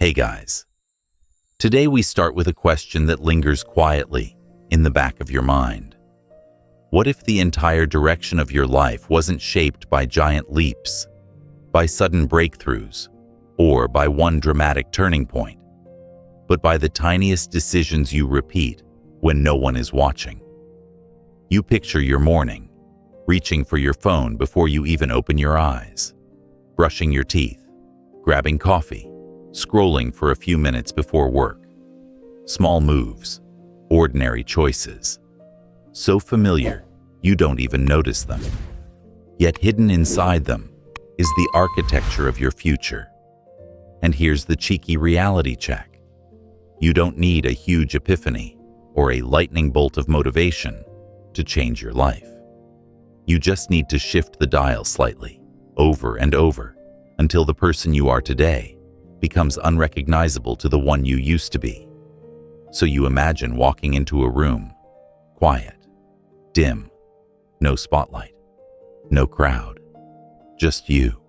Hey guys. Today we start with a question that lingers quietly in the back of your mind. What if the entire direction of your life wasn't shaped by giant leaps, by sudden breakthroughs, or by one dramatic turning point, but by the tiniest decisions you repeat when no one is watching? You picture your morning, reaching for your phone before you even open your eyes, brushing your teeth, grabbing coffee, scrolling for a few minutes before work. Small moves, ordinary choices. So familiar, you don't even notice them. Yet hidden inside them is the architecture of your future. And here's the cheeky reality check. You don't need a huge epiphany or a lightning bolt of motivation to change your life. You just need to shift the dial slightly, over and over, until the person you are today becomes unrecognizable to the one you used to be. So you imagine walking into a room, quiet, dim, no spotlight, no crowd, just you.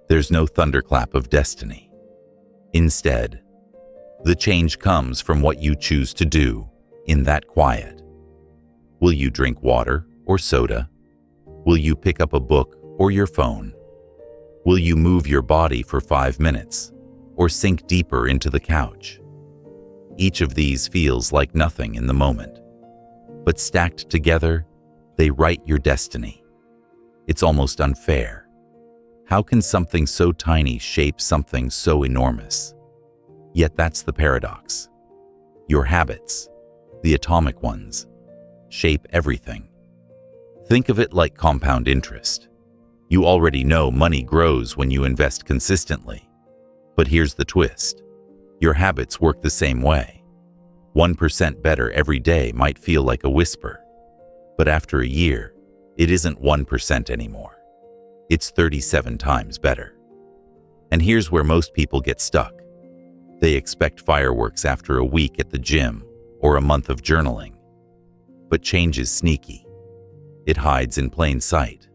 There's no thunderclap of destiny. Instead, the change comes from what you choose to do in that quiet. Will you drink water or soda? Will you pick up a book or your phone? Will you move your body for 5 minutes or sink deeper into the couch? Each of these feels like nothing in the moment, but stacked together, they write your destiny. It's almost unfair. How can something so tiny shape something so enormous? Yet that's the paradox. Your habits, the atomic ones, shape everything. Think of it like compound interest. You already know money grows when you invest consistently. But here's the twist. Your habits work the same way. 1% better every day might feel like a whisper. But after a year, it isn't 1% anymore. It's 37 times better. And here's where most people get stuck. They expect fireworks after a week at the gym or a month of journaling. But change is sneaky. It hides in plain sight.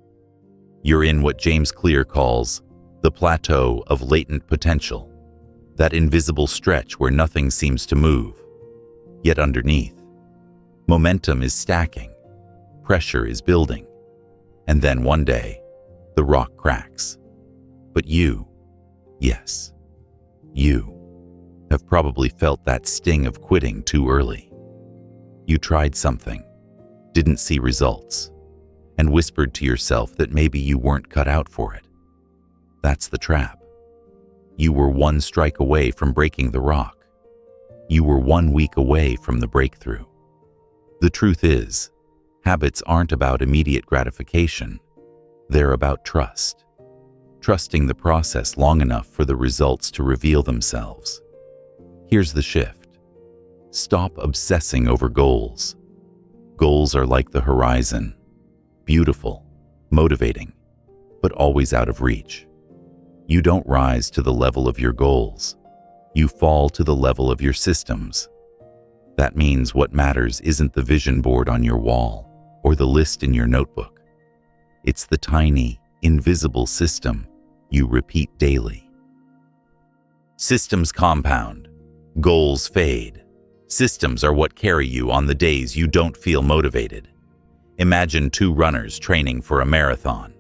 You're in what James Clear calls the plateau of latent potential, that invisible stretch where nothing seems to move. Yet underneath, momentum is stacking, pressure is building, and then one day, the rock cracks. But you, yes, you, have probably felt that sting of quitting too early. You tried something, didn't see results, and whispered to yourself that maybe you weren't cut out for it. That's the trap. You were one strike away from breaking the rock. You were 1 week away from the breakthrough. The truth is, habits aren't about immediate gratification. They're about trust. Trusting the process long enough for the results to reveal themselves. Here's the shift. Stop obsessing over goals. Goals are like the horizon. Beautiful, motivating, but always out of reach. You don't rise to the level of your goals. You fall to the level of your systems. That means what matters isn't the vision board on your wall or the list in your notebook. It's the tiny, invisible system you repeat daily. Systems compound. Goals fade. Systems are what carry you on the days you don't feel motivated. Imagine 2 runners training for a marathon.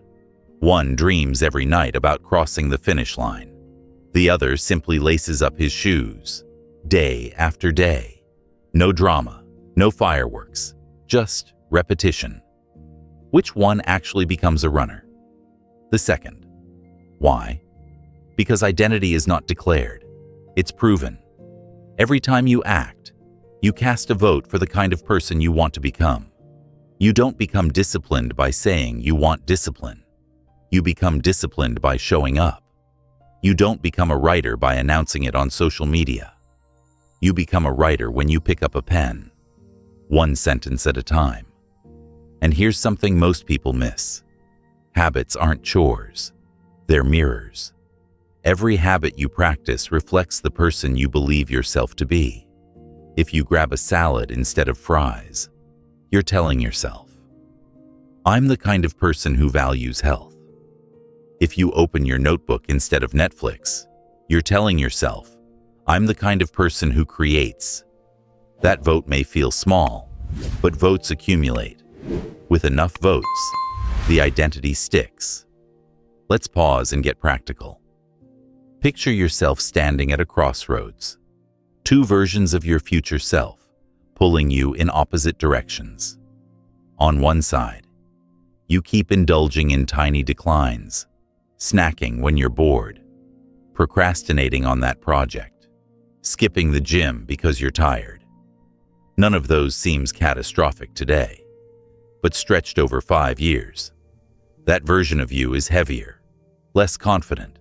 One dreams every night about crossing the finish line. The other simply laces up his shoes, day after day. No drama, no fireworks, just repetition. Which one actually becomes a runner? The second. Why? Because identity is not declared. It's proven. Every time you act, you cast a vote for the kind of person you want to become. You don't become disciplined by saying you want discipline. You become disciplined by showing up. You don't become a writer by announcing it on social media. You become a writer when you pick up a pen, 1 sentence at a time. And here's something most people miss. Habits aren't chores. They're mirrors. Every habit you practice reflects the person you believe yourself to be. If you grab a salad instead of fries, you're telling yourself, I'm the kind of person who values health. If you open your notebook instead of Netflix, you're telling yourself, I'm the kind of person who creates. That vote may feel small, but votes accumulate. With enough votes, the identity sticks. Let's pause and get practical. Picture yourself standing at a crossroads. Two versions of your future self, pulling you in opposite directions. On one side, you keep indulging in tiny declines, snacking when you're bored, procrastinating on that project, skipping the gym because you're tired. None of those seems catastrophic today, but stretched over 5 years, that version of you is heavier, less confident,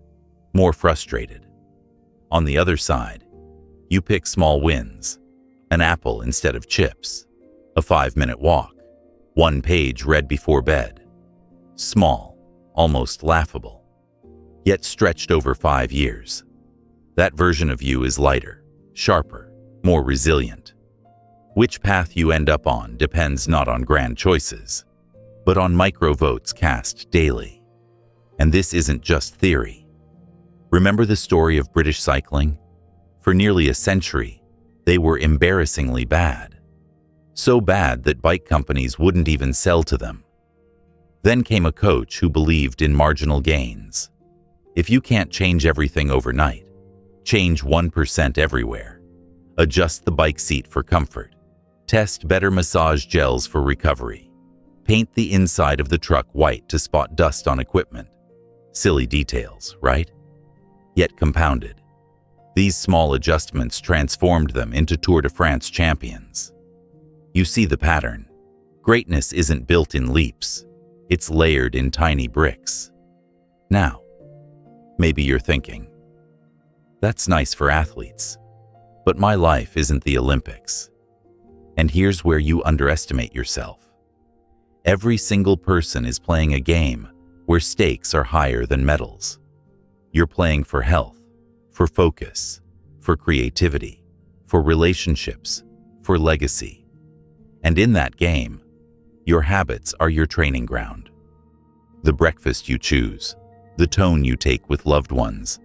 more frustrated. On the other side, you pick small wins, an apple instead of chips, a 5-minute walk, 1 page read before bed. Small, almost laughable, yet stretched over 5 years. That version of you is lighter, sharper, more resilient. Which path you end up on depends not on grand choices, but on micro-votes cast daily. And this isn't just theory. Remember the story of British cycling? For nearly a century, they were embarrassingly bad. So bad that bike companies wouldn't even sell to them. Then came a coach who believed in marginal gains. If you can't change everything overnight, change 1% everywhere. Adjust the bike seat for comfort. Test better massage gels for recovery. Paint the inside of the truck white to spot dust on equipment. Silly details, right? Yet compounded. These small adjustments transformed them into Tour de France champions. You see the pattern. Greatness isn't built in leaps. It's layered in tiny bricks. Now, maybe you're thinking, that's nice for athletes, but my life isn't the Olympics. And here's where you underestimate yourself. Every single person is playing a game where stakes are higher than medals. You're playing for health, for focus, for creativity, for relationships, for legacy. And in that game, your habits are your training ground. The breakfast you choose, the tone you take with loved ones,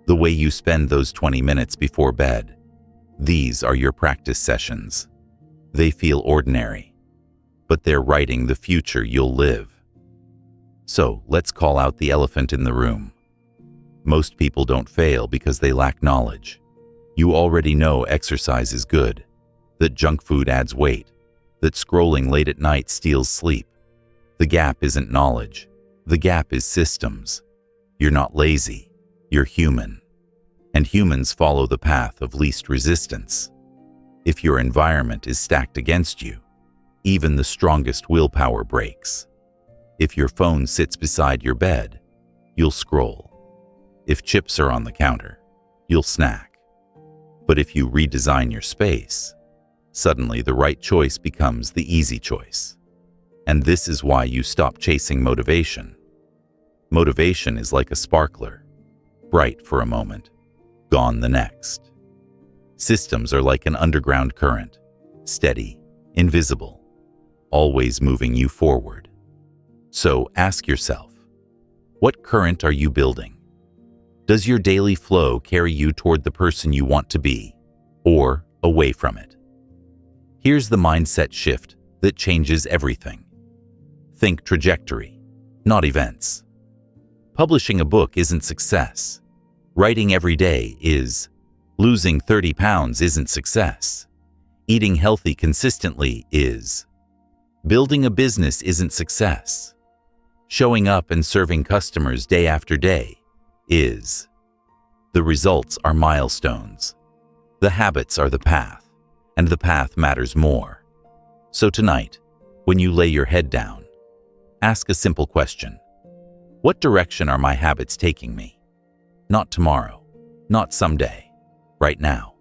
the way you spend those 20 minutes before bed, these are your practice sessions. They feel ordinary, but they're writing the future you'll live. So let's call out the elephant in the room. Most people don't fail because they lack knowledge. You already know exercise is good, that junk food adds weight, that scrolling late at night steals sleep. The gap isn't knowledge. The gap is systems. You're not lazy. You're human. And humans follow the path of least resistance. If your environment is stacked against you, even the strongest willpower breaks. If your phone sits beside your bed, you'll scroll. If chips are on the counter, you'll snack. But if you redesign your space, suddenly the right choice becomes the easy choice. And this is why you stop chasing motivation. Motivation is like a sparkler, bright for a moment, gone the next. Systems are like an underground current, steady, invisible, always moving you forward. So ask yourself, what current are you building? Does your daily flow carry you toward the person you want to be, or away from it? Here's the mindset shift that changes everything. Think trajectory, not events. Publishing a book isn't success. Writing every day is. Losing 30 pounds isn't success. Eating healthy consistently is. Building a business isn't success. Showing up and serving customers day after day is. The results are milestones. The habits are the path, and the path matters more. So tonight, when you lay your head down, ask a simple question. What direction are my habits taking me? Not tomorrow, not someday, right now.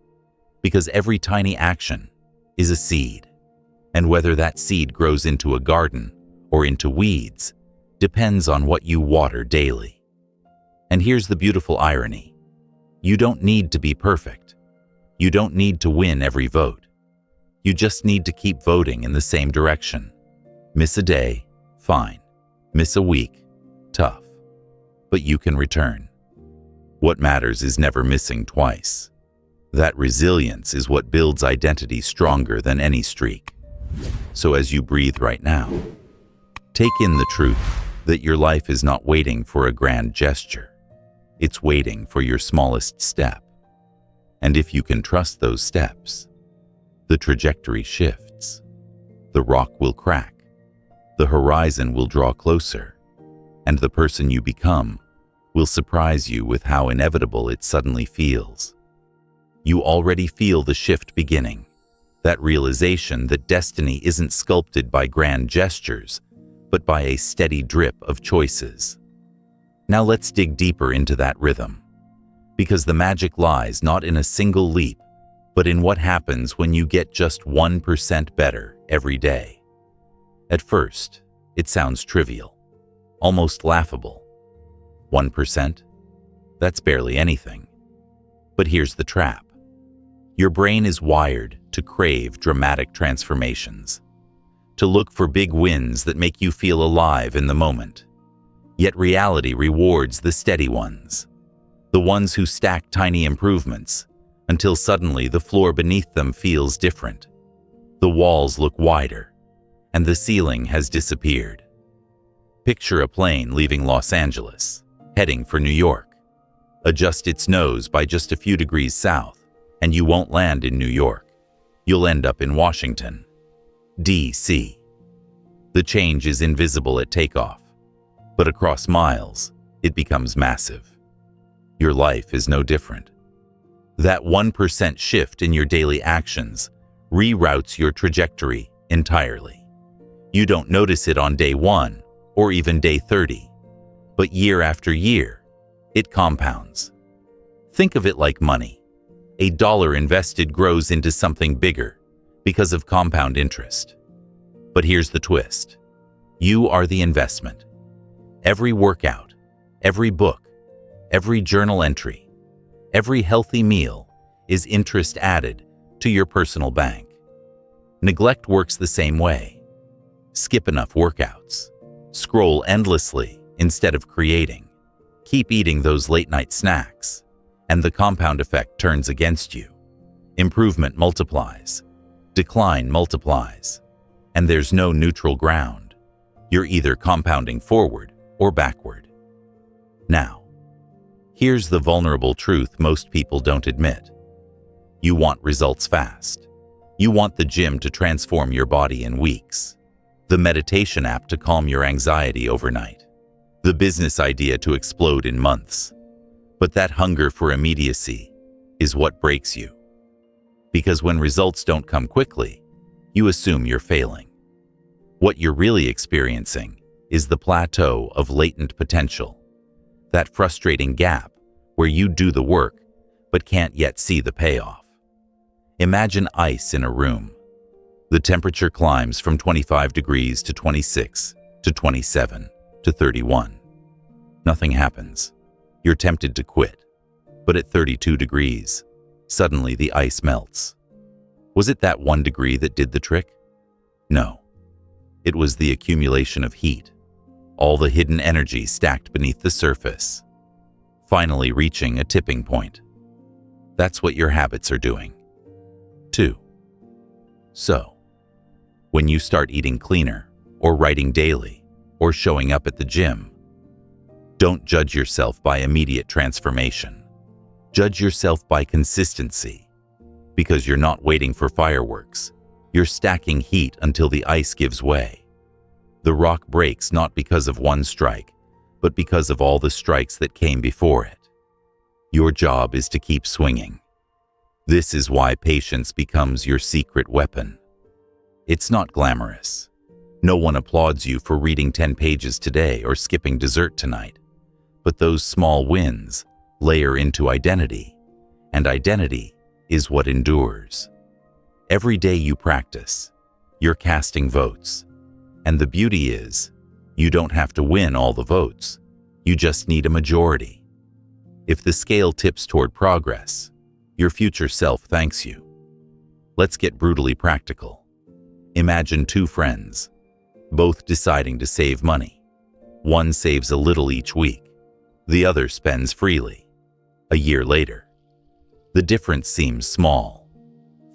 Because every tiny action is a seed. And whether that seed grows into a garden or into weeds depends on what you water daily. And here's the beautiful irony. You don't need to be perfect. You don't need to win every vote. You just need to keep voting in the same direction. Miss a day, fine. Miss a week, tough. But you can return. What matters is never missing twice. That resilience is what builds identity stronger than any streak. So as you breathe right now, take in the truth that your life is not waiting for a grand gesture. It's waiting for your smallest step. And if you can trust those steps, the trajectory shifts. The rock will crack. The horizon will draw closer. And the person you become will surprise you with how inevitable it suddenly feels. You already feel the shift beginning, that realization that destiny isn't sculpted by grand gestures, but by a steady drip of choices. Now let's dig deeper into that rhythm, because the magic lies not in a single leap, but in what happens when you get just 1% better every day. At first, it sounds trivial, almost laughable. 1%? That's barely anything. But here's the trap. Your brain is wired to crave dramatic transformations, to look for big wins that make you feel alive in the moment. Yet reality rewards the steady ones, the ones who stack tiny improvements until suddenly the floor beneath them feels different. The walls look wider, and the ceiling has disappeared. Picture a plane leaving Los Angeles, heading for New York. Adjust its nose by just a few degrees south, and you won't land in New York. You'll end up in Washington, D.C. The change is invisible at takeoff, but across miles, it becomes massive. Your life is no different. That 1% shift in your daily actions reroutes your trajectory entirely. You don't notice it on day 1 or even day 30, but year after year, it compounds. Think of it like money. A dollar invested grows into something bigger because of compound interest. But here's the twist. You are the investment. Every workout, every book, every journal entry, every healthy meal is interest added to your personal bank. Neglect works the same way. Skip enough workouts. Scroll endlessly instead of creating. Keep eating those late-night snacks, and the compound effect turns against you. Improvement multiplies. Decline multiplies. And there's no neutral ground. You're either compounding forward or backward. Now, here's the vulnerable truth most people don't admit. You want results fast. You want the gym to transform your body in weeks, the meditation app to calm your anxiety overnight, the business idea to explode in months. But that hunger for immediacy is what breaks you. Because when results don't come quickly, you assume you're failing. What you're really experiencing is the plateau of latent potential, that frustrating gap where you do the work but can't yet see the payoff. Imagine ice in a room. The temperature climbs from 25 degrees to 26 to 27 to 31. Nothing happens. You're tempted to quit. But at 32 degrees, suddenly the ice melts. Was it that 1 degree that did the trick? No. It was the accumulation of heat, all the hidden energy stacked beneath the surface, finally reaching a tipping point. That's what your habits are doing, too. So, when you start eating cleaner, or writing daily, or showing up at the gym, don't judge yourself by immediate transformation. Judge yourself by consistency, because you're not waiting for fireworks. You're stacking heat until the ice gives way. The rock breaks not because of one strike, but because of all the strikes that came before it. Your job is to keep swinging. This is why patience becomes your secret weapon. It's not glamorous. No one applauds you for reading 10 pages today or skipping dessert tonight. But those small wins layer into identity, and identity is what endures. Every day you practice, you're casting votes. And the beauty is, you don't have to win all the votes. You just need a majority. If the scale tips toward progress, your future self thanks you. Let's get brutally practical. Imagine 2 friends, both deciding to save money. One saves a little each week. The other spends freely. A year later, The difference seems small.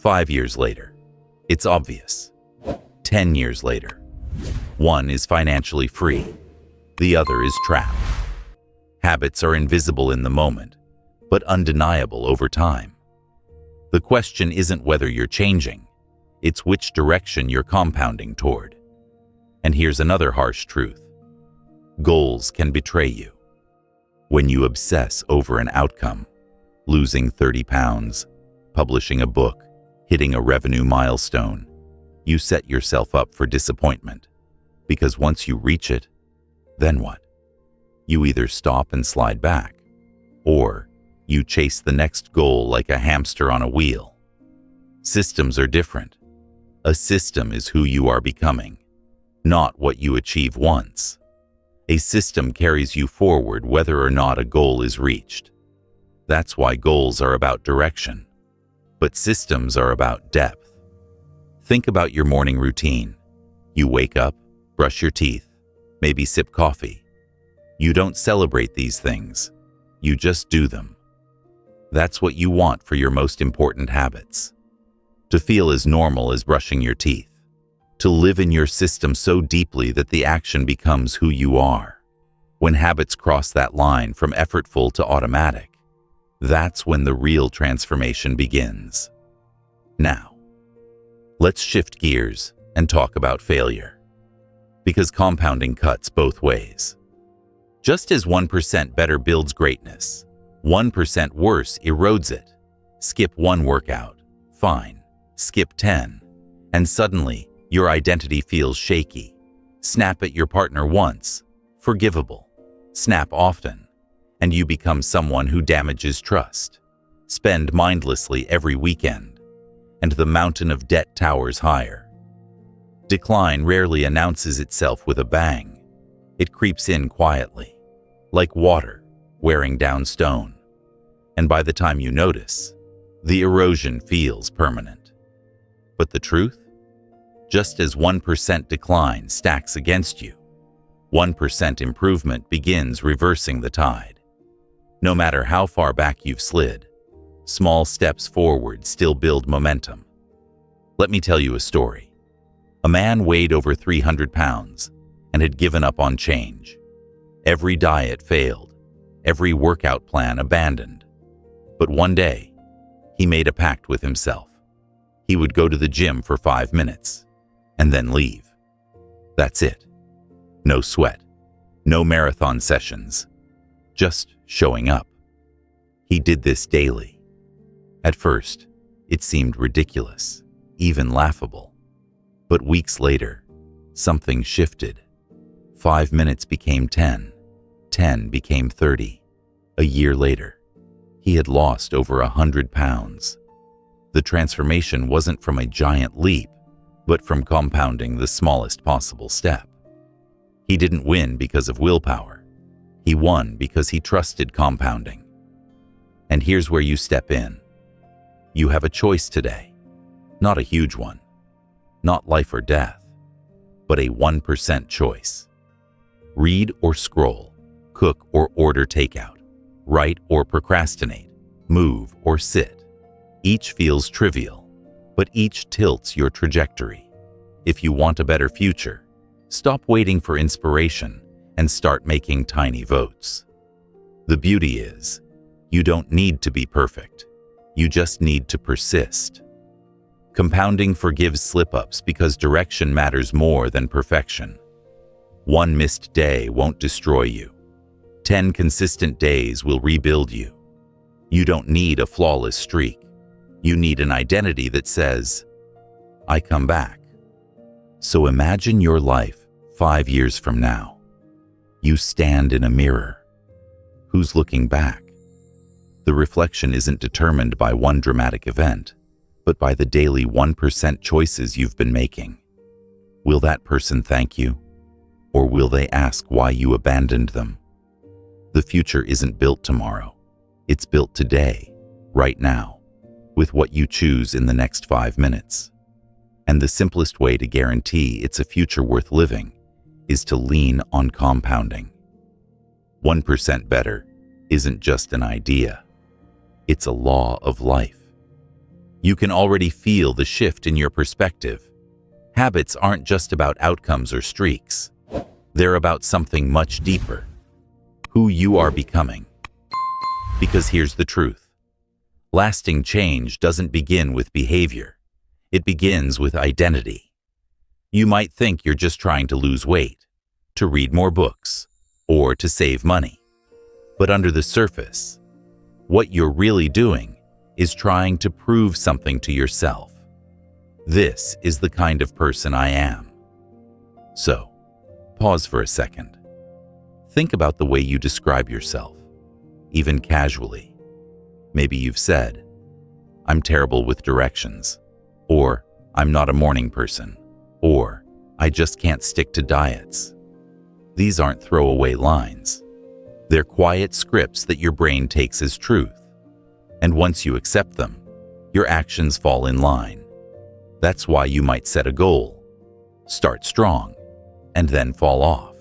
5 years later, it's obvious. 10 years later, one is financially free, the other is trapped. Habits are invisible in the moment, but undeniable over time. The question isn't whether you're changing, it's which direction you're compounding toward. And here's another harsh truth. Goals can betray you. When you obsess over an outcome, losing 30 pounds, publishing a book, hitting a revenue milestone, you set yourself up for disappointment. Because once you reach it, then what? You either stop and slide back, or you chase the next goal like a hamster on a wheel. Systems are different. A system is who you are becoming, not what you achieve once. A system carries you forward whether or not a goal is reached. That's why goals are about direction, but systems are about depth. Think about your morning routine. You wake up, brush your teeth, maybe sip coffee. You don't celebrate these things, you just do them. That's what you want for your most important habits. To feel as normal as brushing your teeth. To live in your system so deeply that the action becomes who you are. When habits cross that line from effortful to automatic, that's when the real transformation begins. Now, let's shift gears and talk about failure. Because compounding cuts both ways. Just as 1% better builds greatness, 1% worse erodes it. Skip one workout, fine. Skip 10, and suddenly your identity feels shaky. Snap at your partner once, forgivable. Snap often, and you become someone who damages trust. Spend mindlessly every weekend, and the mountain of debt towers higher. Decline rarely announces itself with a bang. It creeps in quietly, like water wearing down stone. And by the time you notice, the erosion feels permanent. But the truth? Just as 1% decline stacks against you, 1% improvement begins reversing the tide. No matter how far back you've slid, small steps forward still build momentum. Let me tell you a story. A man weighed over 300 pounds and had given up on change. Every diet failed, every workout plan abandoned. But one day, he made a pact with himself. He would go to the gym for 5 minutes and then leave. That's it. No sweat, no marathon sessions, just showing up. He did this daily. At first, it seemed ridiculous, even laughable. But weeks later, something shifted. 5 minutes became 10, 10 became 30. A year later, he had lost over 100 pounds. The transformation wasn't from a giant leap, but from compounding the smallest possible step. He didn't win because of willpower. He won because he trusted compounding. And here's where you step in. You have a choice today. Not a huge one. Not life or death, but a 1% choice. Read or scroll, cook or order takeout, write or procrastinate, move or sit. Each feels trivial, but each tilts your trajectory. If you want a better future, stop waiting for inspiration and start making tiny votes. The beauty is, you don't need to be perfect. You just need to persist. Compounding forgives slip-ups because direction matters more than perfection. 1 missed day won't destroy you. 10 consistent days will rebuild you. You don't need a flawless streak. You need an identity that says, I come back. So imagine your life 5 years from now. You stand in a mirror. Who's looking back? The reflection isn't determined by one dramatic event, but by the daily 1% choices you've been making. Will that person thank you? Or will they ask why you abandoned them? The future isn't built tomorrow. It's built today, right now, with what you choose in the next 5 minutes. And the simplest way to guarantee it's a future worth living is to lean on compounding. 1% better isn't just an idea. It's a law of life. You can already feel the shift in your perspective. Habits aren't just about outcomes or streaks. They're about something much deeper. Who you are becoming. Because here's the truth. Lasting change doesn't begin with behavior. It begins with identity. You might think you're just trying to lose weight, to read more books, or to save money. But under the surface, what you're really doing is trying to prove something to yourself. This is the kind of person I am. So, pause for a second. Think about the way you describe yourself, even casually. Maybe you've said, "I'm terrible with directions," or "I'm not a morning person," or "I just can't stick to diets." These aren't throwaway lines. They're quiet scripts that your brain takes as truth. And once you accept them, your actions fall in line. That's why you might set a goal, start strong, and then fall off.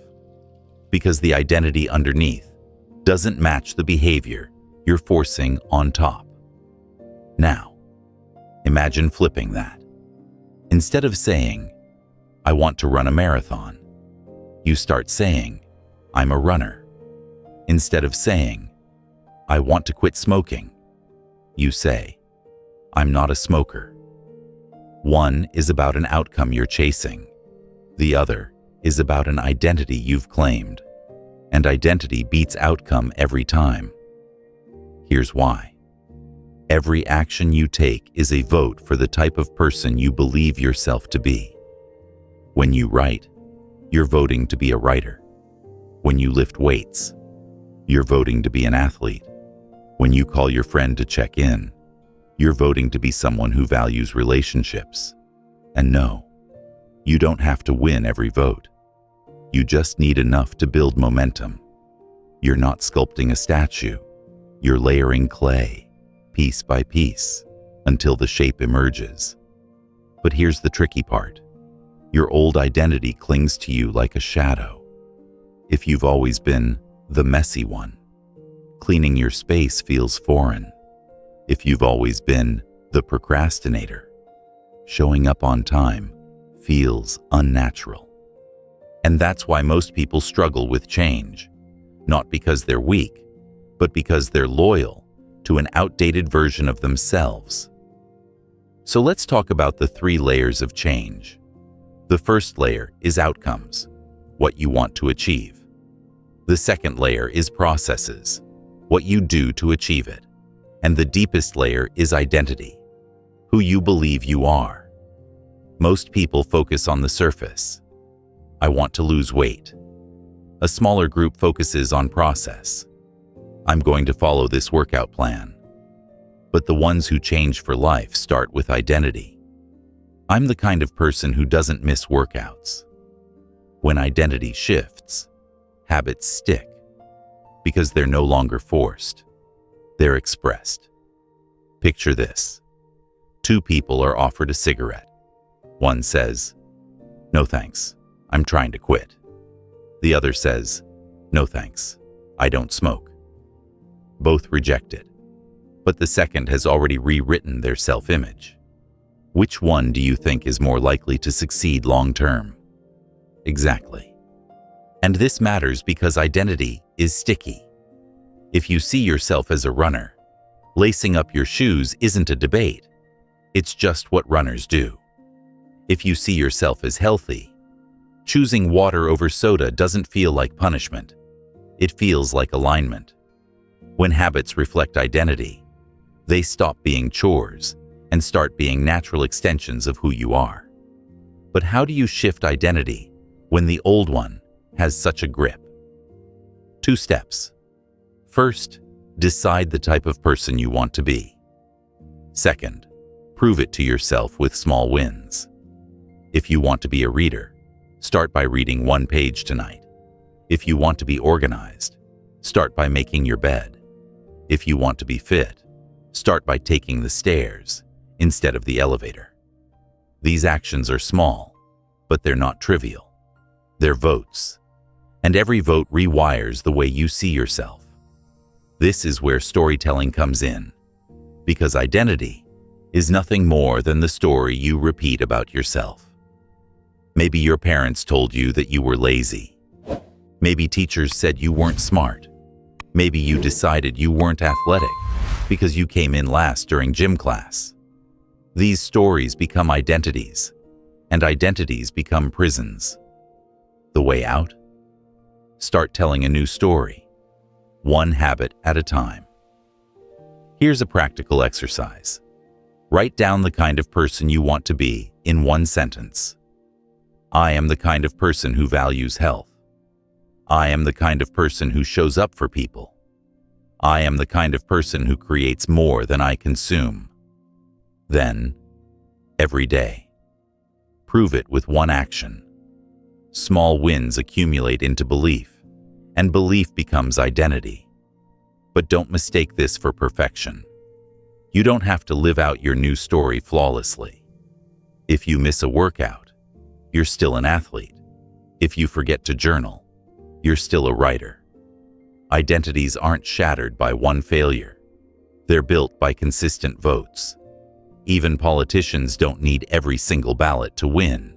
Because the identity underneath doesn't match the behavior you're forcing on top. Now, imagine flipping that. Instead of saying, "I want to run a marathon," you start saying, "I'm a runner." Instead of saying, "I want to quit smoking," you say, "I'm not a smoker." One is about an outcome you're chasing. The other is about an identity you've claimed. And identity beats outcome every time. Here's why. Every action you take is a vote for the type of person you believe yourself to be. When you write, you're voting to be a writer. When you lift weights, you're voting to be an athlete. When you call your friend to check in, you're voting to be someone who values relationships. And no, you don't have to win every vote. You just need enough to build momentum. You're not sculpting a statue. You're layering clay, piece by piece, until the shape emerges. But here's the tricky part. Your old identity clings to you like a shadow. If you've always been the messy one, cleaning your space feels foreign. If you've always been the procrastinator, showing up on time feels unnatural. And that's why most people struggle with change, not because they're weak, but because they're loyal to an outdated version of themselves. So let's talk about the 3 layers of change. The first layer is outcomes, what you want to achieve. The second layer is processes, what you do to achieve it. And the deepest layer is identity, who you believe you are. Most people focus on the surface. I want to lose weight. A smaller group focuses on process. I'm going to follow this workout plan. But the ones who change for life start with identity. I'm the kind of person who doesn't miss workouts. When identity shifts, habits stick. Because they're no longer forced. They're expressed. Picture this. 2 people are offered a cigarette. One says, "No thanks, I'm trying to quit." The other says, "No thanks, I don't smoke." Both reject it, but the second has already rewritten their self-image. Which one do you think is more likely to succeed long-term? Exactly. And this matters because identity is sticky. If you see yourself as a runner, lacing up your shoes isn't a debate. It's just what runners do. If you see yourself as healthy, choosing water over soda doesn't feel like punishment. It feels like alignment. When habits reflect identity, they stop being chores and start being natural extensions of who you are. But how do you shift identity when the old one has such a grip? 2 steps. First, decide the type of person you want to be. Second, prove it to yourself with small wins. If you want to be a reader, start by reading 1 page tonight. If you want to be organized, start by making your bed. If you want to be fit, start by taking the stairs instead of the elevator. These actions are small, but they're not trivial. They're votes, and every vote rewires the way you see yourself. This is where storytelling comes in, Because identity is nothing more than the story you repeat about yourself. Maybe your parents told you that you were lazy. Maybe teachers said you weren't smart. Maybe you decided you weren't athletic because you came in last during gym class. These stories become identities, and identities become prisons. The way out? Start telling a new story, one habit at a time. Here's a practical exercise. Write down the kind of person you want to be in one sentence. I am the kind of person who values health. I am the kind of person who shows up for people. I am the kind of person who creates more than I consume. Then, every day, prove it with one action. Small wins accumulate into belief, and belief becomes identity. But don't mistake this for perfection. You don't have to live out your new story flawlessly. If you miss a workout, you're still an athlete. If you forget to journal, you're still a writer. Identities aren't shattered by one failure. They're built by consistent votes. Even politicians don't need every single ballot to win.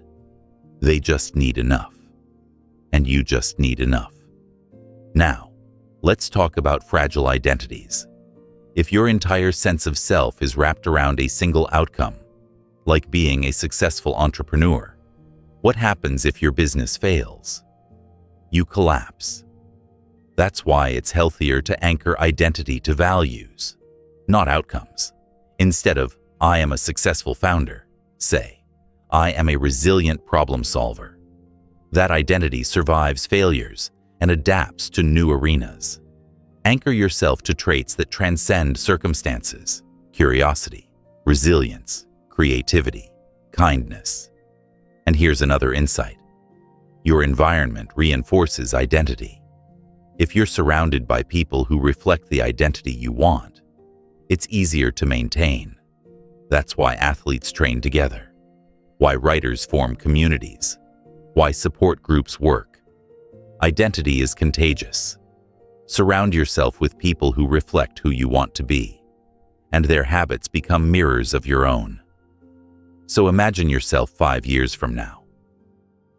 They just need enough. And you just need enough. Now, let's talk about fragile identities. If your entire sense of self is wrapped around a single outcome, like being a successful entrepreneur, what happens if your business fails? You collapse. That's why it's healthier to anchor identity to values, not outcomes. Instead of, I am a successful founder, say, I am a resilient problem solver. That identity survives failures and adapts to new arenas. Anchor yourself to traits that transcend circumstances: curiosity, resilience, creativity, kindness. And here's another insight. Your environment reinforces identity. If you're surrounded by people who reflect the identity you want, it's easier to maintain. That's why athletes train together, why writers form communities, why support groups work. Identity is contagious. Surround yourself with people who reflect who you want to be, and their habits become mirrors of your own. So imagine yourself 5 years from now.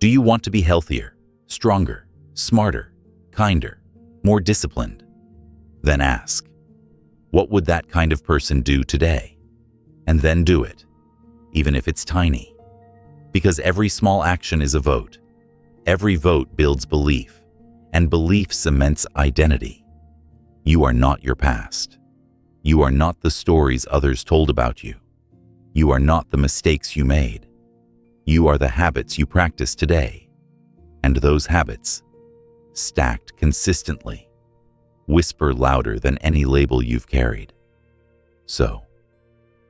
Do you want to be healthier, stronger, smarter, kinder, more disciplined? Then ask, what would that kind of person do today? And then do it, even if it's tiny. Because every small action is a vote. Every vote builds belief, and belief cements identity. You are not your past. You are not the stories others told about you. You are not the mistakes you made. You are the habits you practice today. And those habits, stacked consistently, whisper louder than any label you've carried. So,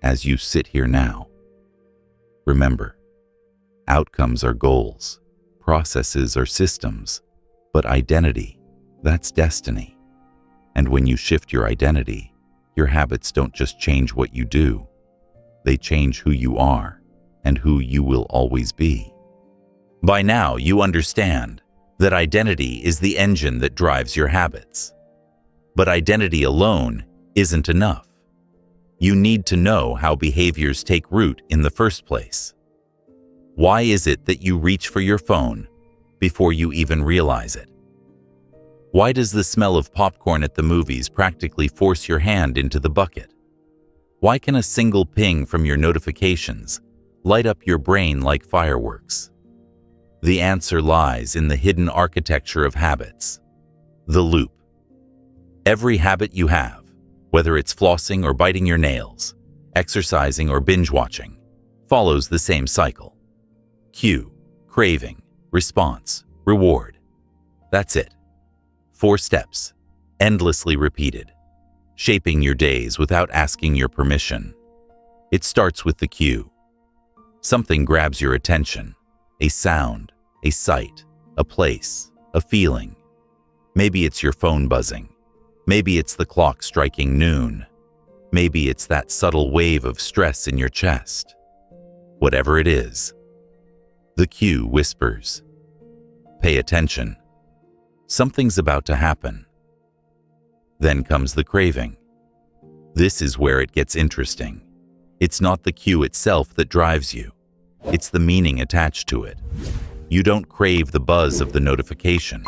as you sit here now, remember, outcomes are goals, processes are systems, but identity, that's destiny. And when you shift your identity, your habits don't just change what you do, they change who you are and who you will always be. By now, you understand that identity is the engine that drives your habits. But identity alone isn't enough. You need to know how behaviors take root in the first place. Why is it that you reach for your phone before you even realize it? Why does the smell of popcorn at the movies practically force your hand into the bucket? Why can a single ping from your notifications light up your brain like fireworks? The answer lies in the hidden architecture of habits, the loop. Every habit you have, whether it's flossing or biting your nails, exercising or binge-watching, follows the same cycle. Cue, craving, response, reward. That's it. 4 steps, endlessly repeated, shaping your days without asking your permission. It starts with the cue. Something grabs your attention, a sound, a sight, a place, a feeling. Maybe it's your phone buzzing. Maybe it's the clock striking noon. Maybe it's that subtle wave of stress in your chest. Whatever it is, the cue whispers. Pay attention. Something's about to happen. Then comes the craving. This is where it gets interesting. It's not the cue itself that drives you. It's the meaning attached to it. You don't crave the buzz of the notification.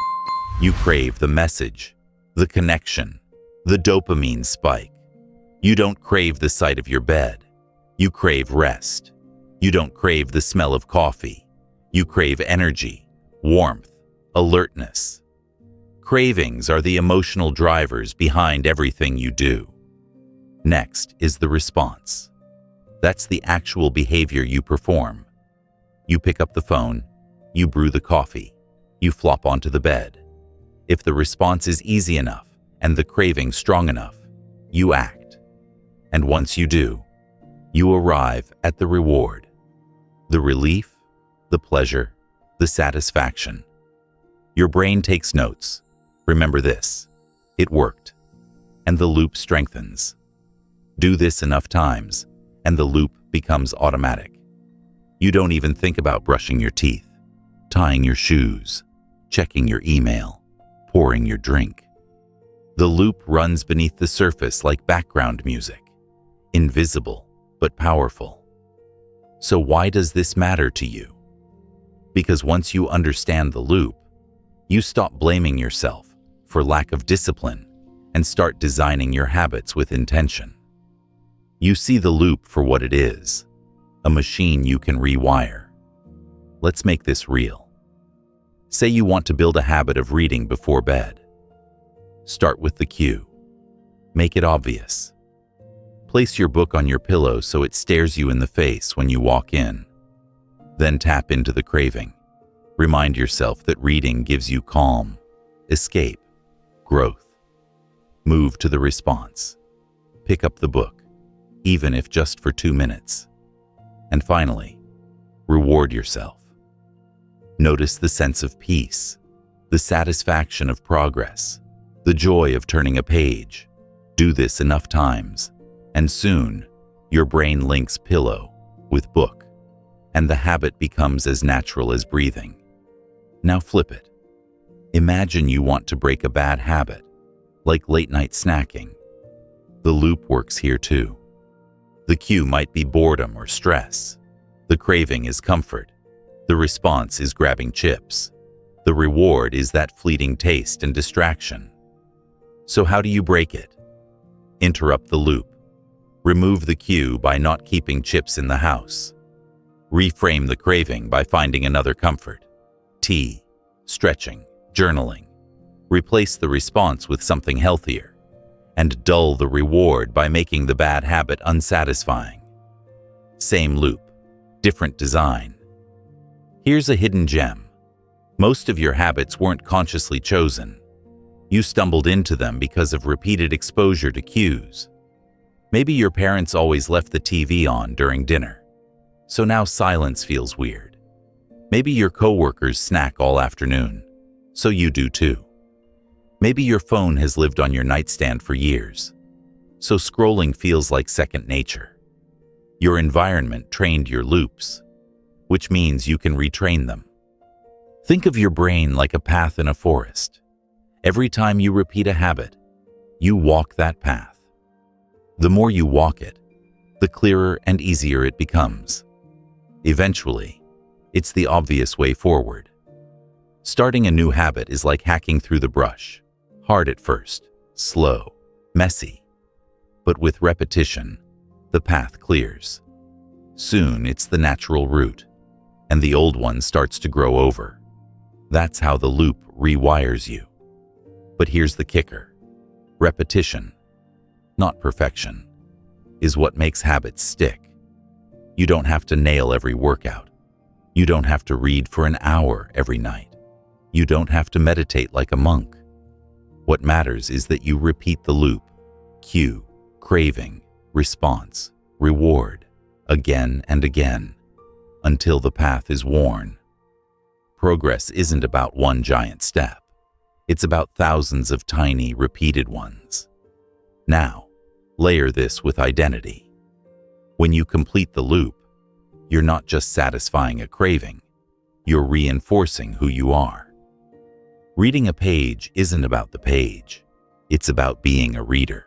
You crave the message, the connection, the dopamine spike. You don't crave the sight of your bed. You crave rest. You don't crave the smell of coffee. You crave energy, warmth, alertness. Cravings are the emotional drivers behind everything you do. Next is the response. That's the actual behavior you perform. You pick up the phone, you brew the coffee, you flop onto the bed. If the response is easy enough and the craving strong enough, you act. And once you do, you arrive at the reward. The relief, the pleasure, the satisfaction. Your brain takes notes. Remember this. It worked. And the loop strengthens. Do this enough times, and the loop becomes automatic. You don't even think about brushing your teeth, tying your shoes, checking your email, pouring your drink. The loop runs beneath the surface like background music, invisible but powerful. So why does this matter to you? Because once you understand the loop, you stop blaming yourself for lack of discipline and start designing your habits with intention. You see the loop for what it is, a machine you can rewire. Let's make this real. Say you want to build a habit of reading before bed. Start with the cue. Make it obvious. Place your book on your pillow so it stares you in the face when you walk in. Then tap into the craving. Remind yourself that reading gives you calm, escape, growth. Move to the response. Pick up the book, even if just for 2 minutes. And finally, reward yourself. Notice the sense of peace, the satisfaction of progress, the joy of turning a page. Do this enough times, and soon your brain links pillow with book, and the habit becomes as natural as breathing. Now flip it. Imagine you want to break a bad habit, like late-night snacking. The loop works here too. The cue might be boredom or stress. The craving is comfort. The response is grabbing chips. The reward is that fleeting taste and distraction. So how do you break it? Interrupt the loop. Remove the cue by not keeping chips in the house. Reframe the craving by finding another comfort. Tea, stretching, journaling. Replace the response with something healthier. And dull the reward by making the bad habit unsatisfying. Same loop, different design. Here's a hidden gem. Most of your habits weren't consciously chosen. You stumbled into them because of repeated exposure to cues. Maybe your parents always left the TV on during dinner, so now silence feels weird. Maybe your coworkers snack all afternoon, so you do too. Maybe your phone has lived on your nightstand for years, so scrolling feels like second nature. Your environment trained your loops, which means you can retrain them. Think of your brain like a path in a forest. Every time you repeat a habit, you walk that path. The more you walk it, the clearer and easier it becomes. Eventually, it's the obvious way forward. Starting a new habit is like hacking through the brush. Hard at first, slow, messy. But with repetition, the path clears. Soon it's the natural route, and the old one starts to grow over. That's how the loop rewires you. But here's the kicker. Repetition, not perfection, is what makes habits stick. You don't have to nail every workout. You don't have to read for an hour every night. You don't have to meditate like a monk. What matters is that you repeat the loop, cue, craving, response, reward, again and again, until the path is worn. Progress isn't about one giant step. It's about thousands of tiny, repeated ones. Now, layer this with identity. When you complete the loop, you're not just satisfying a craving, you're reinforcing who you are. Reading a page isn't about the page, it's about being a reader.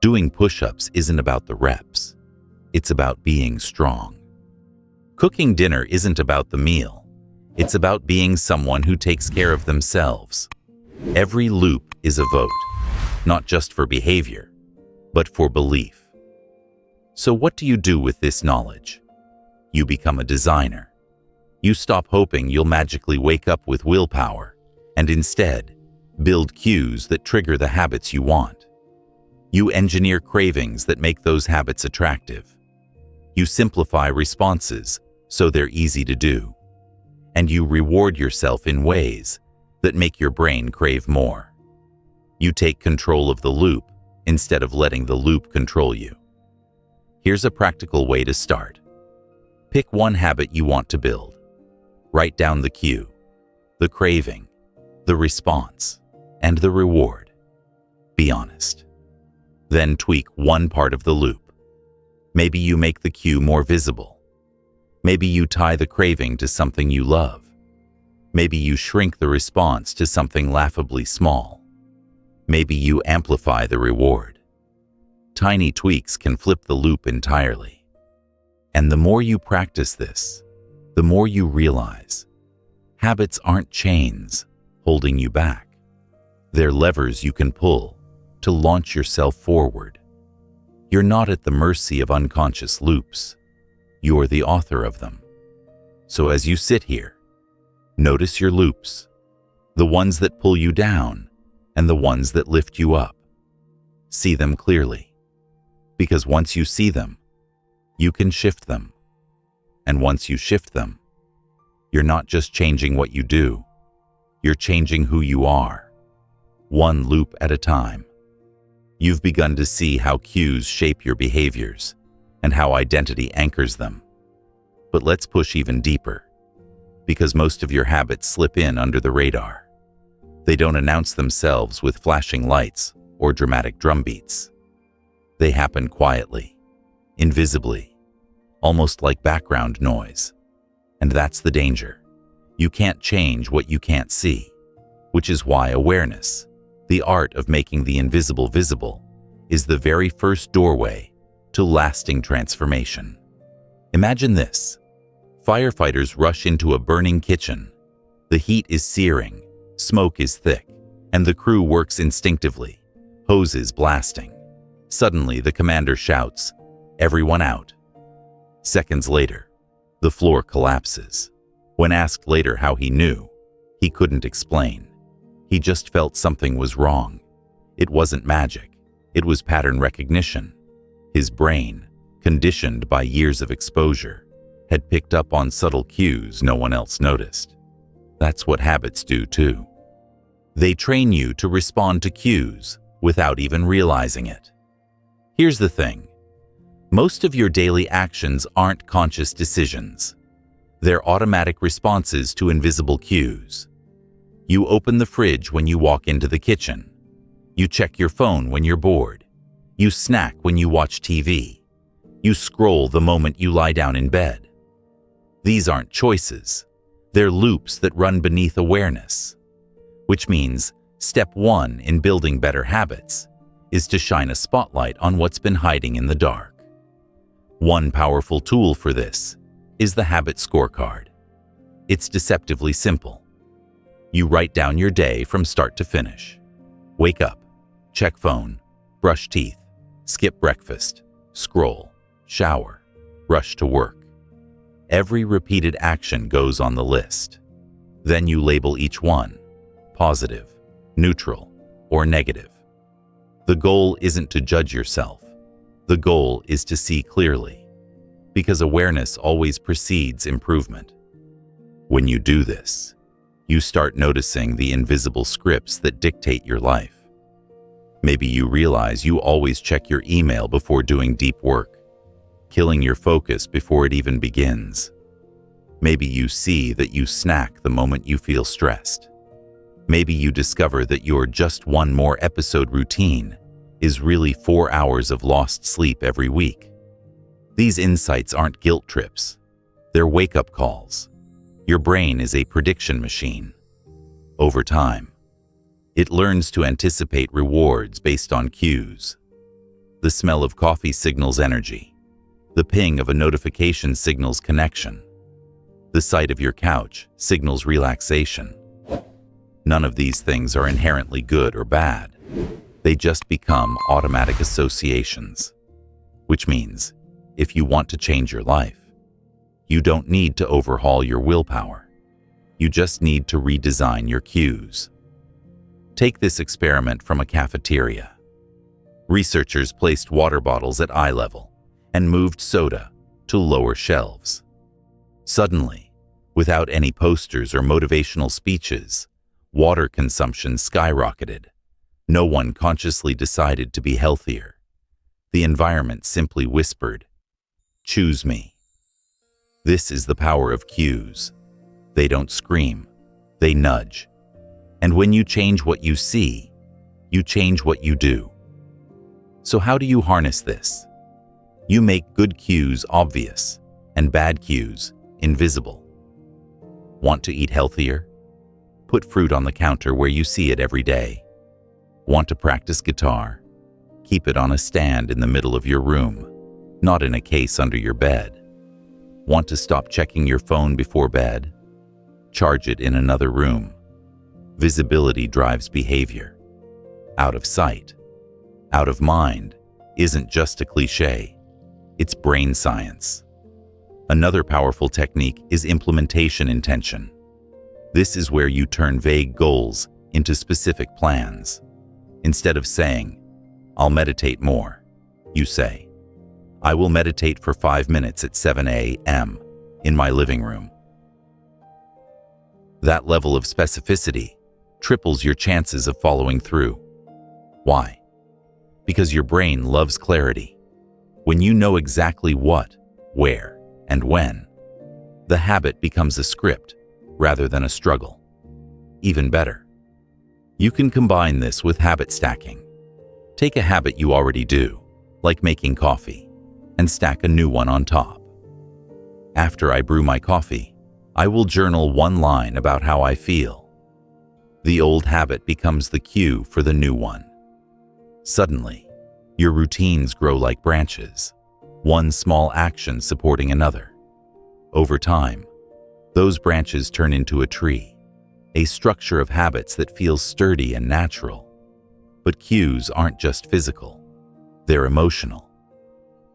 Doing push-ups isn't about the reps. It's about being strong. Cooking dinner isn't about the meal. It's about being someone who takes care of themselves. Every loop is a vote, not just for behavior, but for belief. So what do you do with this knowledge? You become a designer. You stop hoping you'll magically wake up with willpower and instead build cues that trigger the habits you want. You engineer cravings that make those habits attractive. You simplify responses so they're easy to do. And you reward yourself in ways that make your brain crave more. You take control of the loop instead of letting the loop control you. Here's a practical way to start. Pick one habit you want to build. Write down the cue, the craving, the response, and the reward. Be honest. Then tweak one part of the loop. Maybe you make the cue more visible. Maybe you tie the craving to something you love. Maybe you shrink the response to something laughably small. Maybe you amplify the reward. Tiny tweaks can flip the loop entirely. And the more you practice this, the more you realize habits aren't chains holding you back. They're levers you can pull to launch yourself forward. You're not at the mercy of unconscious loops. You're the author of them. So as you sit here, notice your loops, the ones that pull you down and the ones that lift you up. See them clearly, because once you see them, you can shift them. And once you shift them, you're not just changing what you do, you're changing who you are, one loop at a time. You've begun to see how cues shape your behaviors and how identity anchors them. But let's push even deeper, because most of your habits slip in under the radar. They don't announce themselves with flashing lights or dramatic drum beats. They happen quietly, invisibly, almost like background noise. And that's the danger. You can't change what you can't see, which is why awareness, the art of making the invisible visible, is the very first doorway to lasting transformation. Imagine this. Firefighters rush into a burning kitchen. The heat is searing, smoke is thick, and the crew works instinctively, hoses blasting. Suddenly, the commander shouts, "Everyone out." Seconds later, the floor collapses. When asked later how he knew, he couldn't explain. He just felt something was wrong. It wasn't magic. It was pattern recognition. His brain, conditioned by years of exposure, had picked up on subtle cues no one else noticed. That's what habits do too. They train you to respond to cues without even realizing it. Here's the thing. Most of your daily actions aren't conscious decisions. They're automatic responses to invisible cues. You open the fridge when you walk into the kitchen. You check your phone when you're bored. You snack when you watch TV. You scroll the moment you lie down in bed. These aren't choices. They're loops that run beneath awareness. Which means step one in building better habits is to shine a spotlight on what's been hiding in the dark. One powerful tool for this is the habit scorecard. It's deceptively simple. You write down your day from start to finish. Wake up, check phone, brush teeth, skip breakfast, scroll, shower, rush to work. Every repeated action goes on the list. Then you label each one, positive, neutral, or negative. The goal isn't to judge yourself. The goal is to see clearly, because awareness always precedes improvement. When you do this, you start noticing the invisible scripts that dictate your life. Maybe you realize you always check your email before doing deep work, killing your focus before it even begins. Maybe you see that you snack the moment you feel stressed. Maybe you discover that your just one more episode routine is really 4 hours of lost sleep every week. These insights aren't guilt trips. They're wake-up calls. Your brain is a prediction machine. Over time, it learns to anticipate rewards based on cues. The smell of coffee signals energy. The ping of a notification signals connection. The sight of your couch signals relaxation. None of these things are inherently good or bad. They just become automatic associations. Which means, if you want to change your life, you don't need to overhaul your willpower. You just need to redesign your cues. Take this experiment from a cafeteria. Researchers placed water bottles at eye level and moved soda to lower shelves. Suddenly, without any posters or motivational speeches, water consumption skyrocketed. No one consciously decided to be healthier. The environment simply whispered, "Choose me." This is the power of cues. They don't scream, they nudge. And when you change what you see, you change what you do. So how do you harness this? You make good cues obvious and bad cues invisible. Want to eat healthier? Put fruit on the counter where you see it every day. Want to practice guitar? Keep it on a stand in the middle of your room, not in a case under your bed. Want to stop checking your phone before bed? Charge it in another room. Visibility drives behavior. Out of sight, out of mind isn't just a cliche. It's brain science. Another powerful technique is implementation intention. This is where you turn vague goals into specific plans. Instead of saying, "I'll meditate more," you say, "I will meditate for 5 minutes at 7 a.m. in my living room." That level of specificity triples your chances of following through. Why? Because your brain loves clarity. When you know exactly what, where, and when, the habit becomes a script rather than a struggle. Even better, you can combine this with habit stacking. Take a habit you already do, like making coffee, and stack a new one on top. After I brew my coffee, I will journal one line about how I feel. The old habit becomes the cue for the new one. Suddenly, your routines grow like branches, one small action supporting another. Over time, those branches turn into a tree, a structure of habits that feels sturdy and natural. But cues aren't just physical, they're emotional.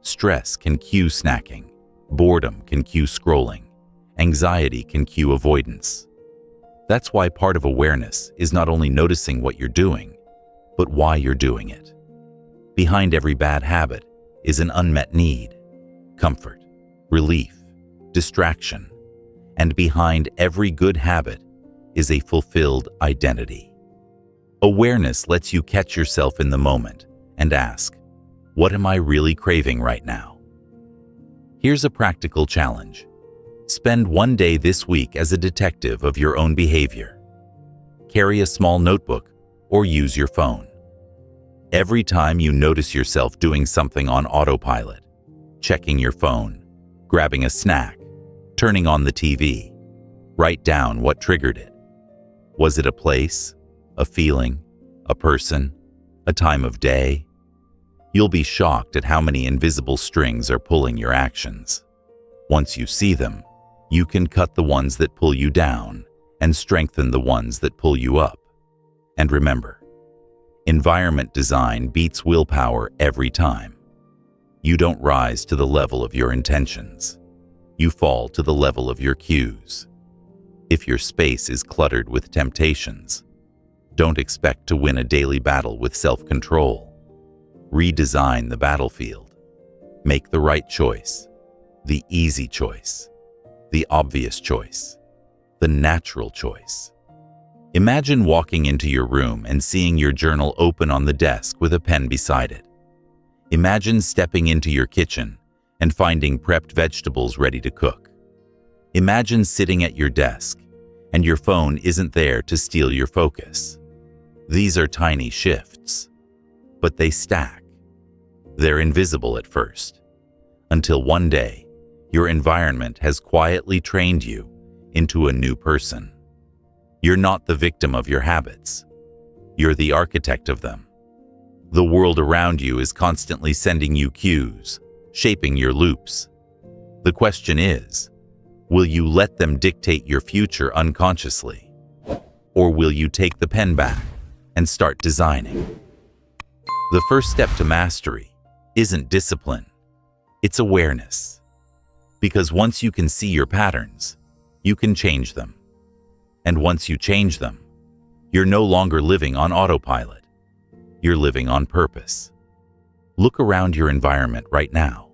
Stress can cue snacking, boredom can cue scrolling, anxiety can cue avoidance. That's why part of awareness is not only noticing what you're doing, but why you're doing it. Behind every bad habit is an unmet need, comfort, relief, distraction, and behind every good habit is a fulfilled identity. Awareness lets you catch yourself in the moment and ask, what am I really craving right now? Here's a practical challenge. Spend one day this week as a detective of your own behavior. Carry a small notebook or use your phone. Every time you notice yourself doing something on autopilot, checking your phone, grabbing a snack, turning on the TV, write down what triggered it. Was it a place, a feeling, a person, a time of day? You'll be shocked at how many invisible strings are pulling your actions. Once you see them, you can cut the ones that pull you down and strengthen the ones that pull you up. And remember, environment design beats willpower every time. You don't rise to the level of your intentions. You fall to the level of your cues. If your space is cluttered with temptations, don't expect to win a daily battle with self-control. Redesign the battlefield. Make the right choice, the easy choice, the obvious choice, the natural choice. Imagine walking into your room and seeing your journal open on the desk with a pen beside it. Imagine stepping into your kitchen and finding prepped vegetables ready to cook. Imagine sitting at your desk and your phone isn't there to steal your focus. These are tiny shifts, but they stack. They're invisible at first, until one day, your environment has quietly trained you into a new person. You're not the victim of your habits. You're the architect of them. The world around you is constantly sending you cues, shaping your loops. The question is, will you let them dictate your future unconsciously? Or will you take the pen back and start designing? The first step to mastery isn't discipline, it's awareness. Because once you can see your patterns, you can change them. And once you change them, you're no longer living on autopilot. You're living on purpose. Look around your environment right now.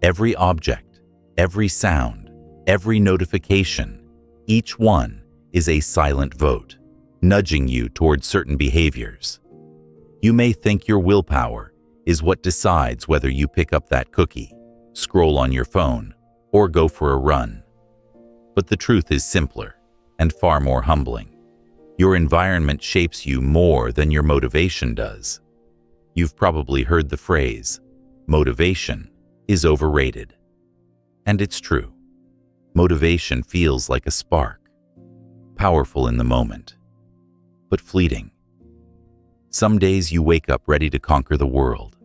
Every object, every sound, every notification, each one is a silent vote, nudging you toward certain behaviors. You may think your willpower is what decides whether you pick up that cookie, scroll on your phone, or go for a run. But the truth is simpler and far more humbling. Your environment shapes you more than your motivation does. You've probably heard the phrase, motivation is overrated. And it's true. Motivation feels like a spark, powerful in the moment, but fleeting. Some days you wake up ready to conquer the world.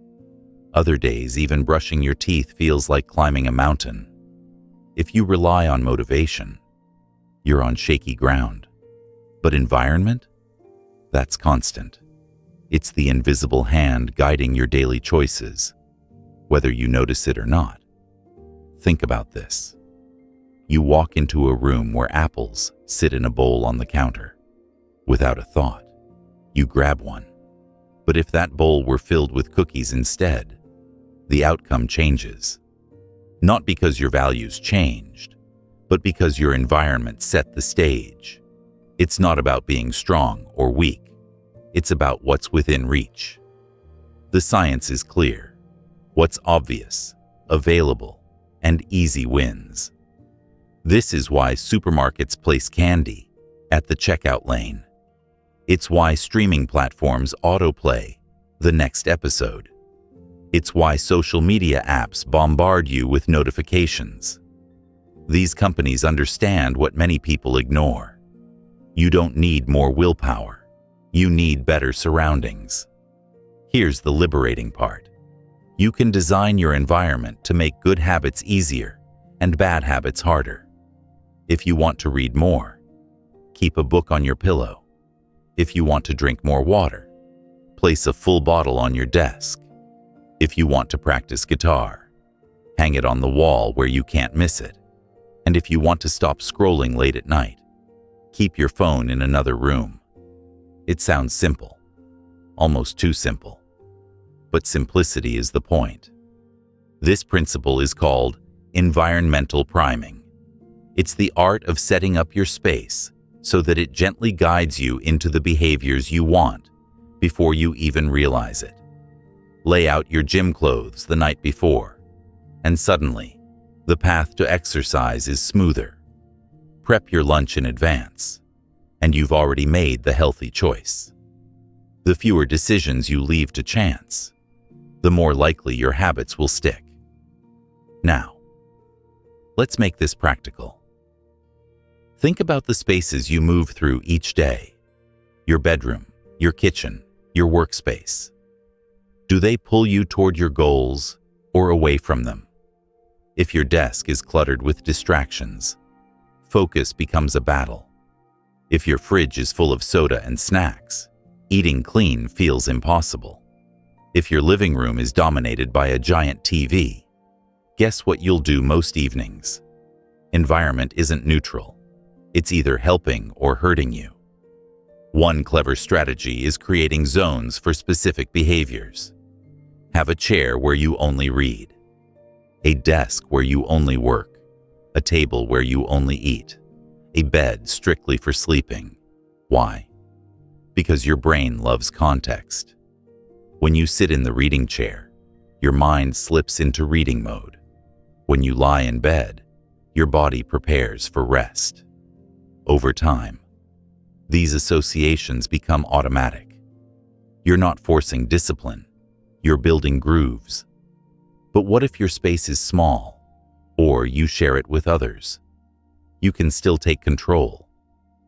Other days, even brushing your teeth feels like climbing a mountain. If you rely on motivation, you're on shaky ground. But environment? That's constant. It's the invisible hand guiding your daily choices, whether you notice it or not. Think about this. You walk into a room where apples sit in a bowl on the counter. Without a thought, you grab one. But if that bowl were filled with cookies instead, the outcome changes. Not because your values changed, but because your environment set the stage. It's not about being strong or weak. It's about what's within reach. The science is clear. What's obvious, available, and easy wins. This is why supermarkets place candy at the checkout lane. It's why streaming platforms autoplay the next episode. It's why social media apps bombard you with notifications. These companies understand what many people ignore. You don't need more willpower. You need better surroundings. Here's the liberating part. You can design your environment to make good habits easier and bad habits harder. If you want to read more, keep a book on your pillow. If you want to drink more water, place a full bottle on your desk. If you want to practice guitar, hang it on the wall where you can't miss it. And if you want to stop scrolling late at night, keep your phone in another room. It sounds simple, almost too simple. But simplicity is the point. This principle is called environmental priming. It's the art of setting up your space so that it gently guides you into the behaviors you want before you even realize it. Lay out your gym clothes the night before, and suddenly, the path to exercise is smoother. Prep your lunch in advance, and you've already made the healthy choice. The fewer decisions you leave to chance, the more likely your habits will stick. Now, let's make this practical. Think about the spaces you move through each day. Your bedroom, your kitchen, your workspace. Do they pull you toward your goals or away from them? If your desk is cluttered with distractions, focus becomes a battle. If your fridge is full of soda and snacks, eating clean feels impossible. If your living room is dominated by a giant TV, guess what you'll do most evenings? Environment isn't neutral. It's either helping or hurting you. One clever strategy is creating zones for specific behaviors. Have a chair where you only read, a desk where you only work, a table where you only eat, a bed strictly for sleeping. Why? Because your brain loves context. When you sit in the reading chair, your mind slips into reading mode. When you lie in bed, your body prepares for rest. Over time, these associations become automatic. You're not forcing discipline, you're building grooves. But what if your space is small, or you share it with others? You can still take control.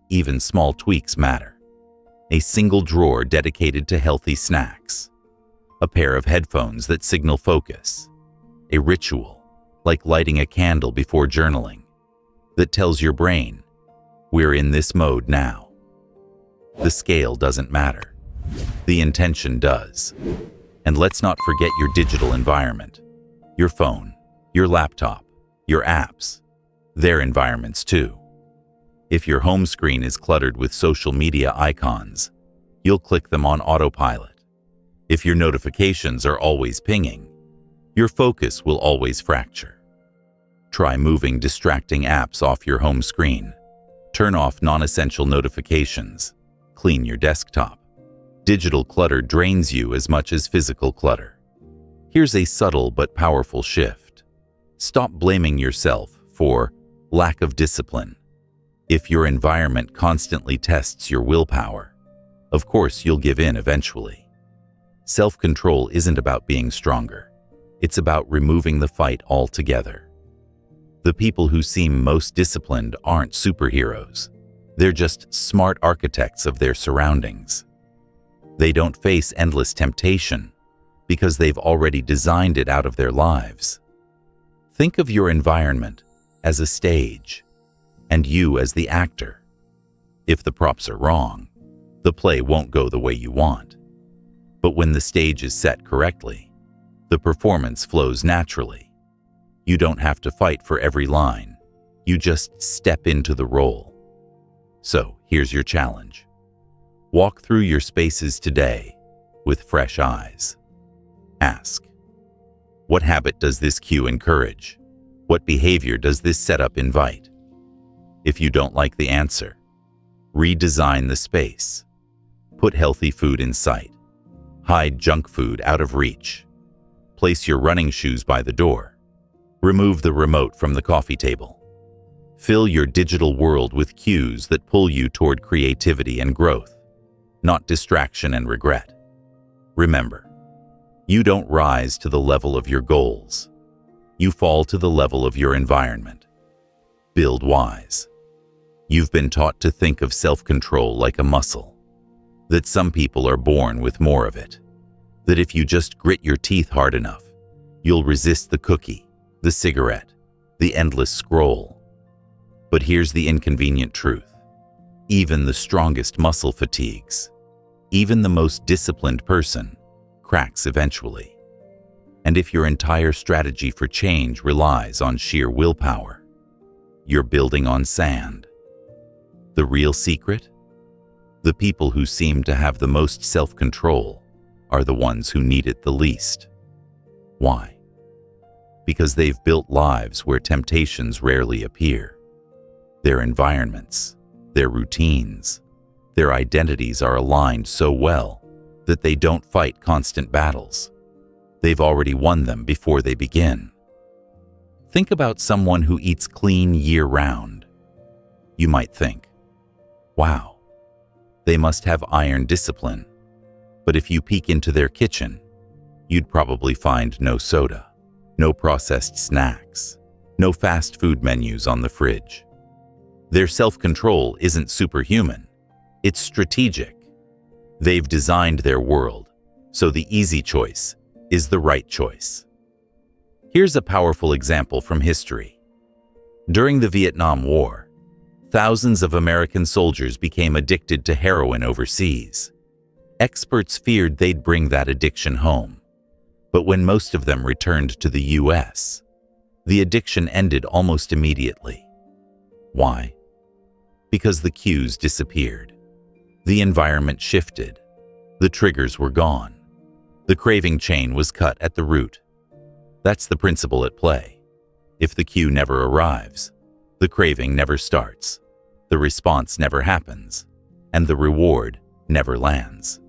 Even small tweaks matter. A single drawer dedicated to healthy snacks. a pair of headphones that signal focus, a ritual, like lighting a candle before journaling, that tells your brain, we're in this mode now. The scale doesn't matter. The intention does. And let's not forget your digital environment, your phone, your laptop, your apps, their environments too. If your home screen is cluttered with social media icons, you'll click them on autopilot. If your notifications are always pinging, your focus will always fracture. Try moving distracting apps off your home screen. Turn off non-essential notifications. Clean your desktop. Digital clutter drains you as much as physical clutter. Here's a subtle but powerful shift. Stop blaming yourself for lack of discipline. If your environment constantly tests your willpower, of course you'll give in eventually. Self-control isn't about being stronger. It's about removing the fight altogether. The people who seem most disciplined aren't superheroes. They're just smart architects of their surroundings. They don't face endless temptation because they've already designed it out of their lives. Think of your environment as a stage, and you as the actor. If the props are wrong, the play won't go the way you want. But when the stage is set correctly, the performance flows naturally. You don't have to fight for every line. You just step into the role. So, here's your challenge. Walk through your spaces today with fresh eyes. Ask, what habit does this cue encourage? What behavior does this setup invite? If you don't like the answer, redesign the space. Put healthy food in sight. Hide junk food out of reach. Place your running shoes by the door. Remove the remote from the coffee table. Fill your digital world with cues that pull you toward creativity and growth, not distraction and regret. Remember, you don't rise to the level of your goals. You fall to the level of your environment. Build wise. You've been taught to think of self-control like a muscle, that some people are born with more of it, that if you just grit your teeth hard enough, you'll resist the cookie, the cigarette, the endless scroll. But here's the inconvenient truth. Even the strongest muscle fatigues. Even the most disciplined person cracks eventually. And if your entire strategy for change relies on sheer willpower, you're building on sand. The real secret? The people who seem to have the most self-control are the ones who need it the least. Why? Because they've built lives where temptations rarely appear. Their environments, their routines, their identities are aligned so well that they don't fight constant battles. They've already won them before they begin. Think about someone who eats clean year-round. You might think, wow, they must have iron discipline. But if you peek into their kitchen, you'd probably find no soda, no processed snacks, no fast food menus on the fridge. Their self-control isn't superhuman, it's strategic. They've designed their world, so the easy choice is the right choice. Here's a powerful example from history. During the Vietnam War, thousands of American soldiers became addicted to heroin overseas. Experts feared they'd bring that addiction home. But when most of them returned to the US, the addiction ended almost immediately. Why? Because the cues disappeared. The environment shifted. The triggers were gone. The craving chain was cut at the root. That's the principle at play. If the cue never arrives, the craving never starts, the response never happens, and the reward never lands.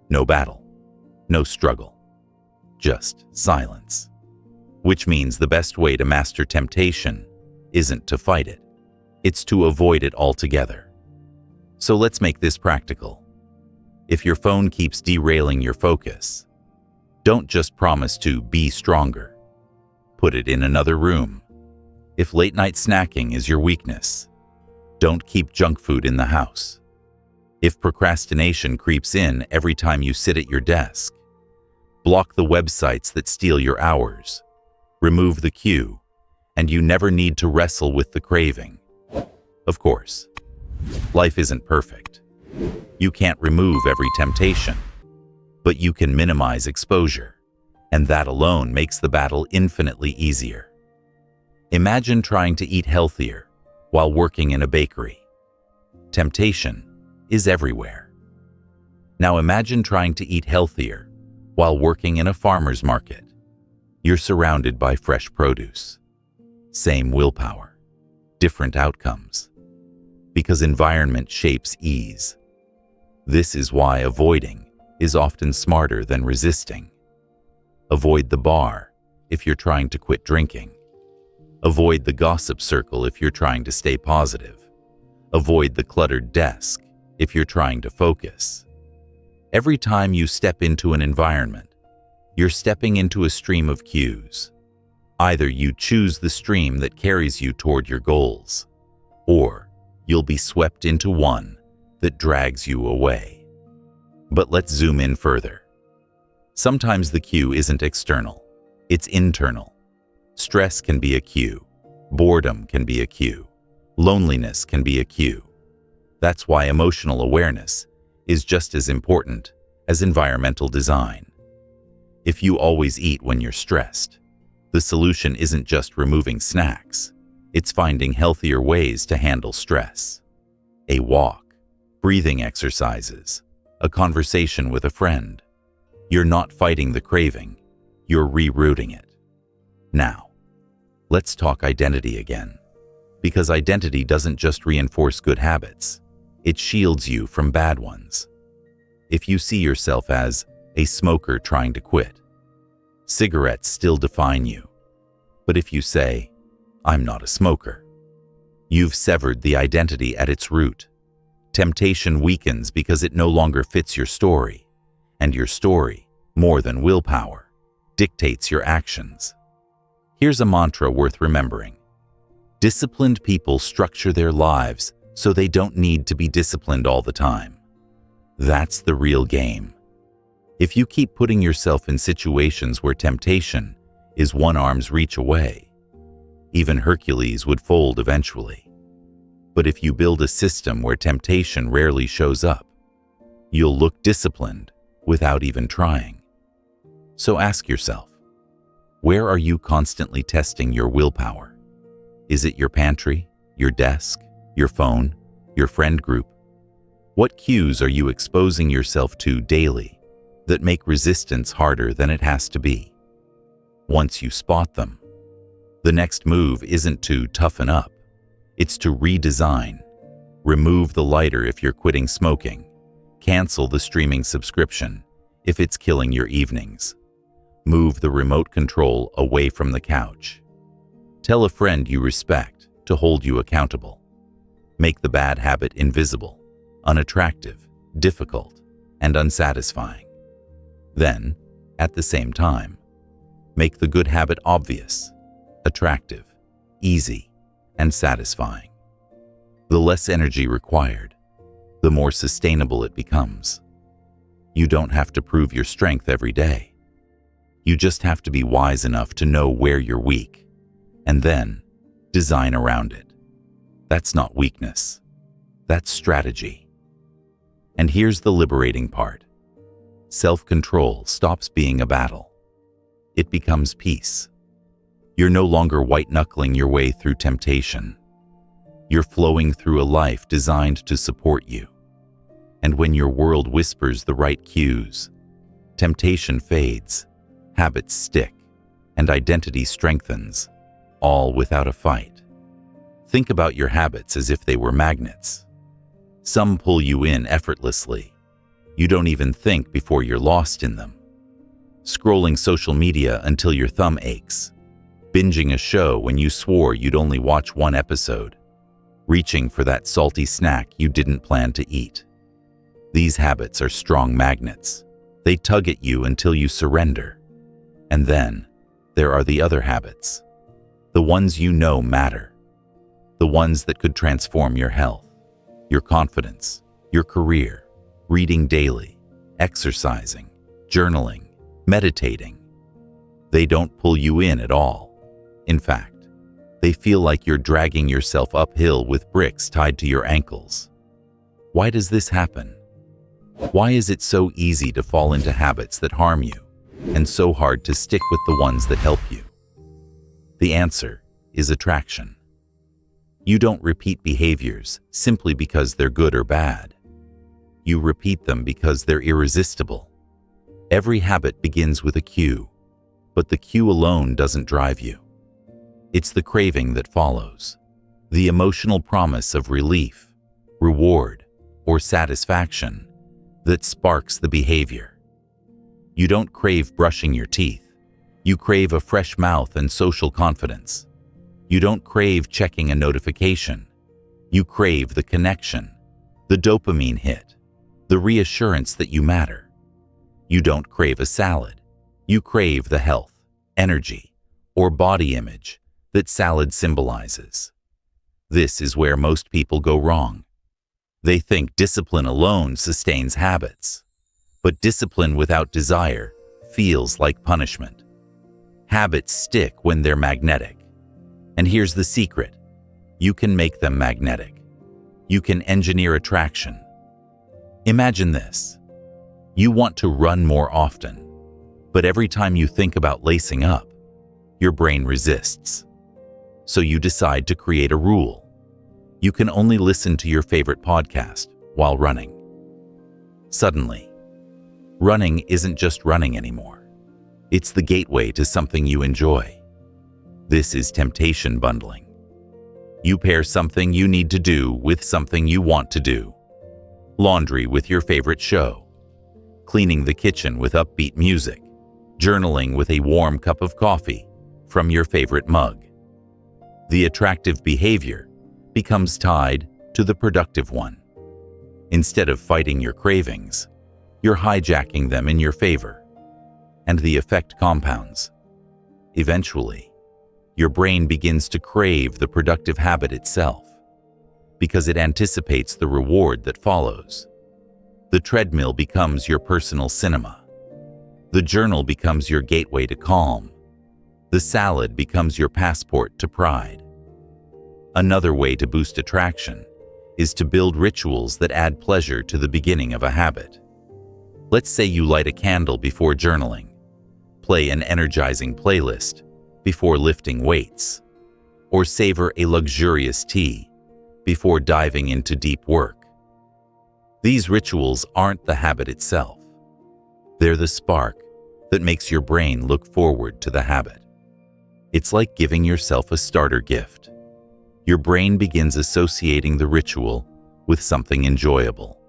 No battle, no struggle, just silence. Which means the best way to master temptation isn't to fight it, it's to avoid it altogether. So let's make this practical. If your phone keeps derailing your focus, don't just promise to be stronger. Put it in another room. If late-night snacking is your weakness, don't keep junk food in the house. If procrastination creeps in every time you sit at your desk, Block the websites that steal your hours. Remove the queue, and you never need to wrestle with the craving. Of course, life isn't perfect. You can't remove every temptation, but you can minimize exposure, and that alone makes the battle infinitely easier. Imagine trying to eat healthier while working in a bakery. Temptation is everywhere. Now imagine trying to eat healthier while working in a farmer's market. You're surrounded by fresh produce. Same willpower, different outcomes. Because environment shapes ease. This is why avoiding is often smarter than resisting. Avoid the bar if you're trying to quit drinking. Avoid the gossip circle if you're trying to stay positive. Avoid the cluttered desk if you're trying to focus. Every time you step into an environment, you're stepping into a stream of cues. Either you choose the stream that carries you toward your goals, or you'll be swept into one that drags you away. But let's zoom in further. Sometimes the cue isn't external, it's internal. Stress can be a cue, boredom can be a cue, loneliness can be a cue. That's why emotional awareness is just as important as environmental design. If you always eat when you're stressed, the solution isn't just removing snacks, it's finding healthier ways to handle stress. A walk, breathing exercises, a conversation with a friend. You're not fighting the craving, you're rerouting it. Now, let's talk identity again. Because identity doesn't just reinforce good habits, it shields you from bad ones. If you see yourself as a smoker trying to quit, cigarettes still define you. But if you say, I'm not a smoker, you've severed the identity at its root. Temptation weakens because it no longer fits your story, and your story, more than willpower, dictates your actions. Here's a mantra worth remembering. Disciplined people structure their lives so they don't need to be disciplined all the time. That's the real game. If you keep putting yourself in situations where temptation is one arm's reach away, even Hercules would fold eventually. But if you build a system where temptation rarely shows up, you'll look disciplined without even trying. So ask yourself, where are you constantly testing your willpower? Is it your pantry, your desk, your phone, your friend group? What cues are you exposing yourself to daily that make resistance harder than it has to be? Once you spot them, the next move isn't to toughen up, it's to redesign. Remove the lighter if you're quitting smoking. Cancel the streaming subscription if it's killing your evenings. Move the remote control away from the couch. Tell a friend you respect to hold you accountable. Make the bad habit invisible, unattractive, difficult, and unsatisfying. Then, at the same time, make the good habit obvious, attractive, easy, and satisfying. The less energy required, the more sustainable it becomes. You don't have to prove your strength every day. You just have to be wise enough to know where you're weak, and then design around it. That's not weakness. That's strategy. And here's the liberating part. Self-control stops being a battle. It becomes peace. You're no longer white-knuckling your way through temptation. You're flowing through a life designed to support you. And when your world whispers the right cues, temptation fades, habits stick, and identity strengthens, all without a fight. Think about your habits as if they were magnets. Some pull you in effortlessly. You don't even think before you're lost in them. Scrolling social media until your thumb aches. Binging a show when you swore you'd only watch one episode. Reaching for that salty snack you didn't plan to eat. These habits are strong magnets. They tug at you until you surrender. And then, there are the other habits. The ones you know matter. The ones that could transform your health, your confidence, your career, reading daily, exercising, journaling, meditating. They don't pull you in at all. In fact, they feel like you're dragging yourself uphill with bricks tied to your ankles. Why does this happen? Why is it so easy to fall into habits that harm you and so hard to stick with the ones that help you? The answer is attraction. You don't repeat behaviors simply because they're good or bad. You repeat them because they're irresistible. Every habit begins with a cue, but the cue alone doesn't drive you. It's the craving that follows, the emotional promise of relief, reward, or satisfaction that sparks the behavior. You don't crave brushing your teeth. You crave a fresh mouth and social confidence. You don't crave checking a notification. You crave the connection, the dopamine hit, the reassurance that you matter. You don't crave a salad. You crave the health, energy, or body image that salad symbolizes. This is where most people go wrong. They think discipline alone sustains habits, but discipline without desire feels like punishment. Habits stick when they're magnetic. And here's the secret. You can make them magnetic. You can engineer attraction. Imagine this. You want to run more often, but every time you think about lacing up, your brain resists. So you decide to create a rule. You can only listen to your favorite podcast while running. Suddenly, running isn't just running anymore. It's the gateway to something you enjoy. This is temptation bundling. You pair something you need to do with something you want to do. Laundry with your favorite show. Cleaning the kitchen with upbeat music. Journaling with a warm cup of coffee from your favorite mug. The attractive behavior becomes tied to the productive one. Instead of fighting your cravings, you're hijacking them in your favor. And the effect compounds. Eventually, your brain begins to crave the productive habit itself because it anticipates the reward that follows. The treadmill becomes your personal cinema. The journal becomes your gateway to calm. The salad becomes your passport to pride. Another way to boost attraction is to build rituals that add pleasure to the beginning of a habit. Let's say you light a candle before journaling, play an energizing playlist before lifting weights, or savor a luxurious tea before diving into deep work. These rituals aren't the habit itself. They're the spark that makes your brain look forward to the habit. It's like giving yourself a starter gift. Your brain begins associating the ritual with something enjoyable.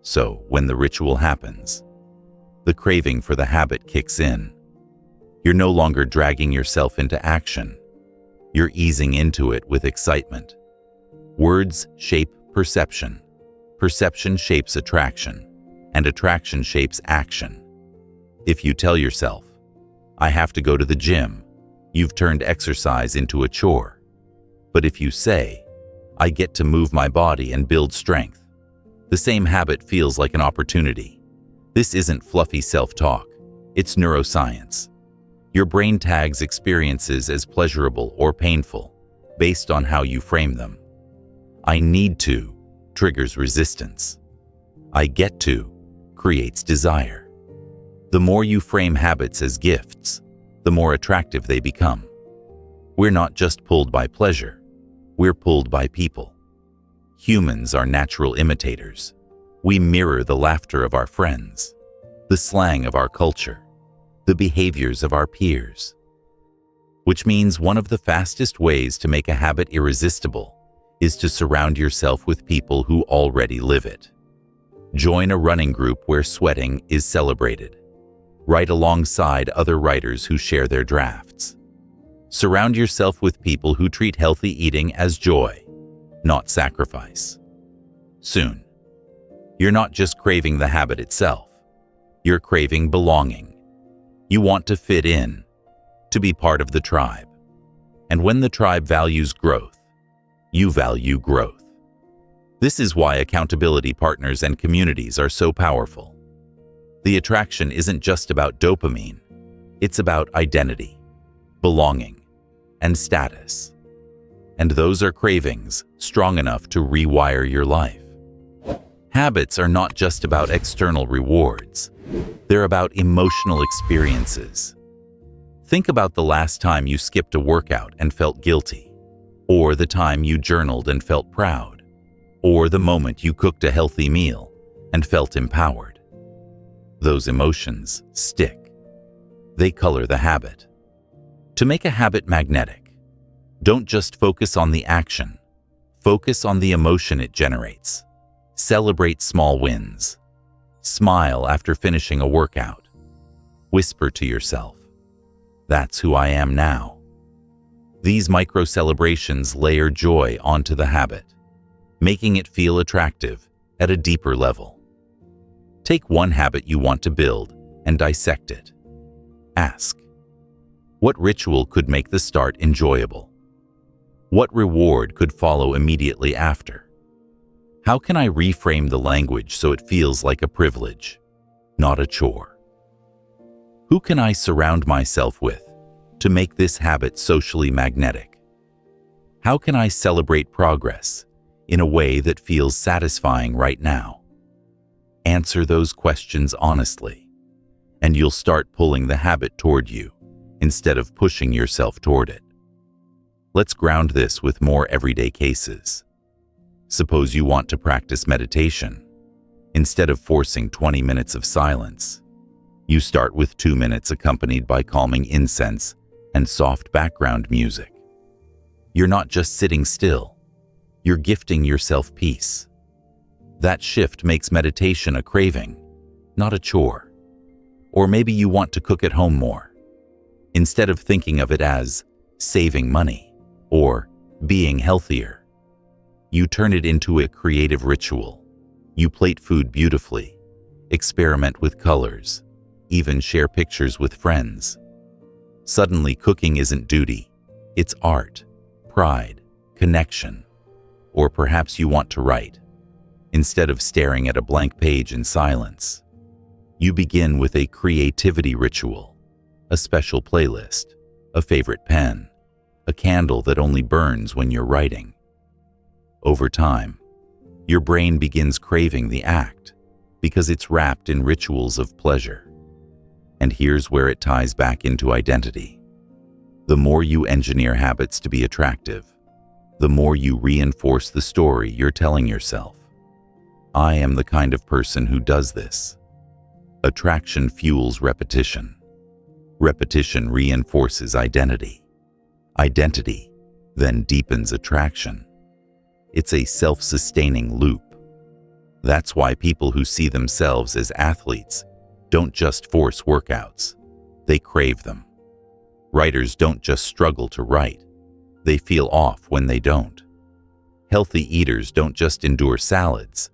So, when the ritual happens, the craving for the habit kicks in. You're no longer dragging yourself into action. You're easing into it with excitement. Words shape perception. Perception shapes attraction, and attraction shapes action. If you tell yourself, "I have to go to the gym," you've turned exercise into a chore. But if you say, "I get to move my body and build strength," the same habit feels like an opportunity. This isn't fluffy self-talk. It's neuroscience. Your brain tags experiences as pleasurable or painful based on how you frame them. "I need to" triggers resistance. "I get to" creates desire. The more you frame habits as gifts, the more attractive they become. We're not just pulled by pleasure, we're pulled by people. Humans are natural imitators. We mirror the laughter of our friends, the slang of our culture, the behaviors of our peers. Which means one of the fastest ways to make a habit irresistible is to surround yourself with people who already live it. Join a running group where sweating is celebrated. Write alongside other writers who share their drafts. Surround yourself with people who treat healthy eating as joy, not sacrifice. Soon, you're not just craving the habit itself, you're craving belonging. You want to fit in, to be part of the tribe. And when the tribe values growth, you value growth. This is why accountability partners and communities are so powerful. The attraction isn't just about dopamine. It's about identity, belonging, and status. And those are cravings strong enough to rewire your life. Habits are not just about external rewards. They're about emotional experiences. Think about the last time you skipped a workout and felt guilty, or the time you journaled and felt proud, or the moment you cooked a healthy meal and felt empowered. Those emotions stick. They color the habit. To make a habit magnetic, don't just focus on the action. Focus on the emotion it generates. Celebrate small wins. Smile after finishing a workout. Whisper to yourself, "That's who I am now." These micro celebrations layer joy onto the habit, making it feel attractive at a deeper level. Take one habit you want to build and dissect it. Ask, what ritual could make the start enjoyable? What reward could follow immediately after? How can I reframe the language so it feels like a privilege, not a chore? Who can I surround myself with to make this habit socially magnetic? How can I celebrate progress in a way that feels satisfying right now? Answer those questions honestly, and you'll start pulling the habit toward you instead of pushing yourself toward it. Let's ground this with more everyday cases. Suppose you want to practice meditation. Instead of forcing 20 minutes of silence, you start with 2 minutes accompanied by calming incense and soft background music. You're not just sitting still, you're gifting yourself peace. That shift makes meditation a craving, not a chore. Or maybe you want to cook at home more. Instead of thinking of it as saving money or being healthier, you turn it into a creative ritual. You plate food beautifully, experiment with colors, even share pictures with friends. Suddenly, cooking isn't duty. It's art, pride, connection. Or perhaps you want to write. Instead of staring at a blank page in silence, you begin with a creativity ritual, a special playlist, a favorite pen, a candle that only burns when you're writing. Over time, your brain begins craving the act because it's wrapped in rituals of pleasure. And here's where it ties back into identity. The more you engineer habits to be attractive, the more you reinforce the story you're telling yourself. I am the kind of person who does this. Attraction fuels repetition. Repetition reinforces identity. Identity then deepens attraction. It's a self-sustaining loop. That's why people who see themselves as athletes don't just force workouts, they crave them. Writers don't just struggle to write, they feel off when they don't. Healthy eaters don't just endure salads,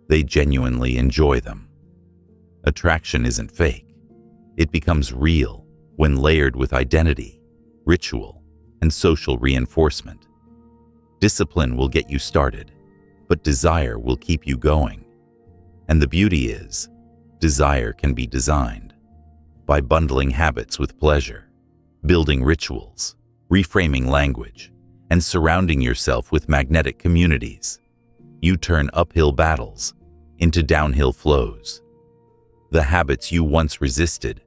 they genuinely enjoy them. Attraction isn't fake. It becomes real when layered with identity, ritual, and social reinforcement. Discipline will get you started, but desire will keep you going. And the beauty is, desire can be designed. By bundling habits with pleasure, building rituals, reframing language, and surrounding yourself with magnetic communities, you turn uphill battles into downhill flows. The habits you once resisted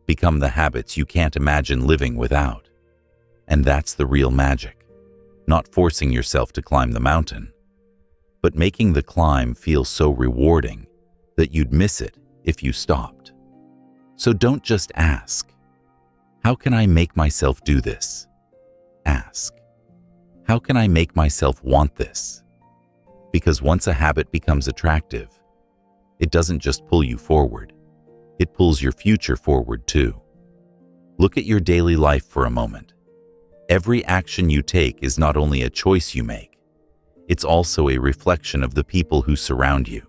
become the habits you can't imagine living without. And that's the real magic. Not forcing yourself to climb the mountain, but making the climb feel so rewarding that you'd miss it if you stopped. So don't just ask, how can I make myself do this? Ask, how can I make myself want this? Because once a habit becomes attractive, it doesn't just pull you forward, it pulls your future forward too. Look at your daily life for a moment. Every action you take is not only a choice you make, it's also a reflection of the people who surround you.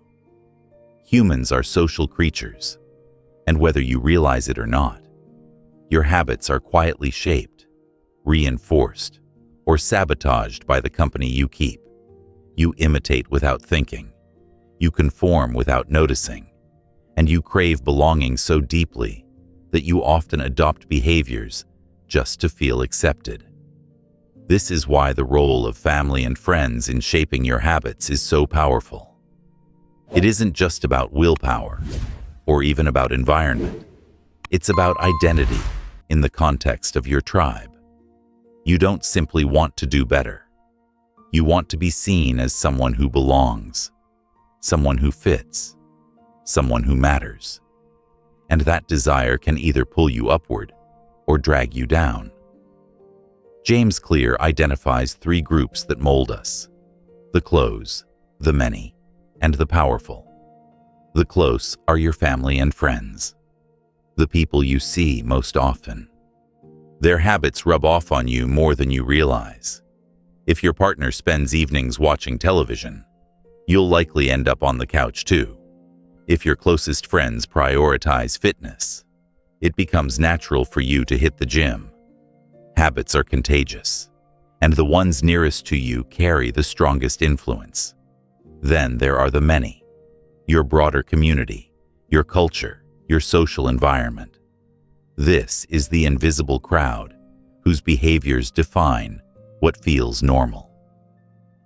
Humans are social creatures, and whether you realize it or not, your habits are quietly shaped, reinforced, or sabotaged by the company you keep. You imitate without thinking. You conform without noticing. and you crave belonging so deeply that you often adopt behaviors just to feel accepted. This is why the role of family and friends in shaping your habits is so powerful. It isn't just about willpower or even about environment. It's about identity in the context of your tribe. You don't simply want to do better. You want to be seen as someone who belongs, someone who fits, someone who matters. And that desire can either pull you upward or drag you down. James Clear identifies 3 groups that mold us: the close, the many, and the powerful. The close are your family and friends, the people you see most often. Their habits rub off on you more than you realize. If your partner spends evenings watching television, you'll likely end up on the couch too. If your closest friends prioritize fitness, it becomes natural for you to hit the gym. Habits are contagious, and the ones nearest to you carry the strongest influence. Then there are the many, your broader community, your culture, your social environment. This is the invisible crowd whose behaviors define what feels normal.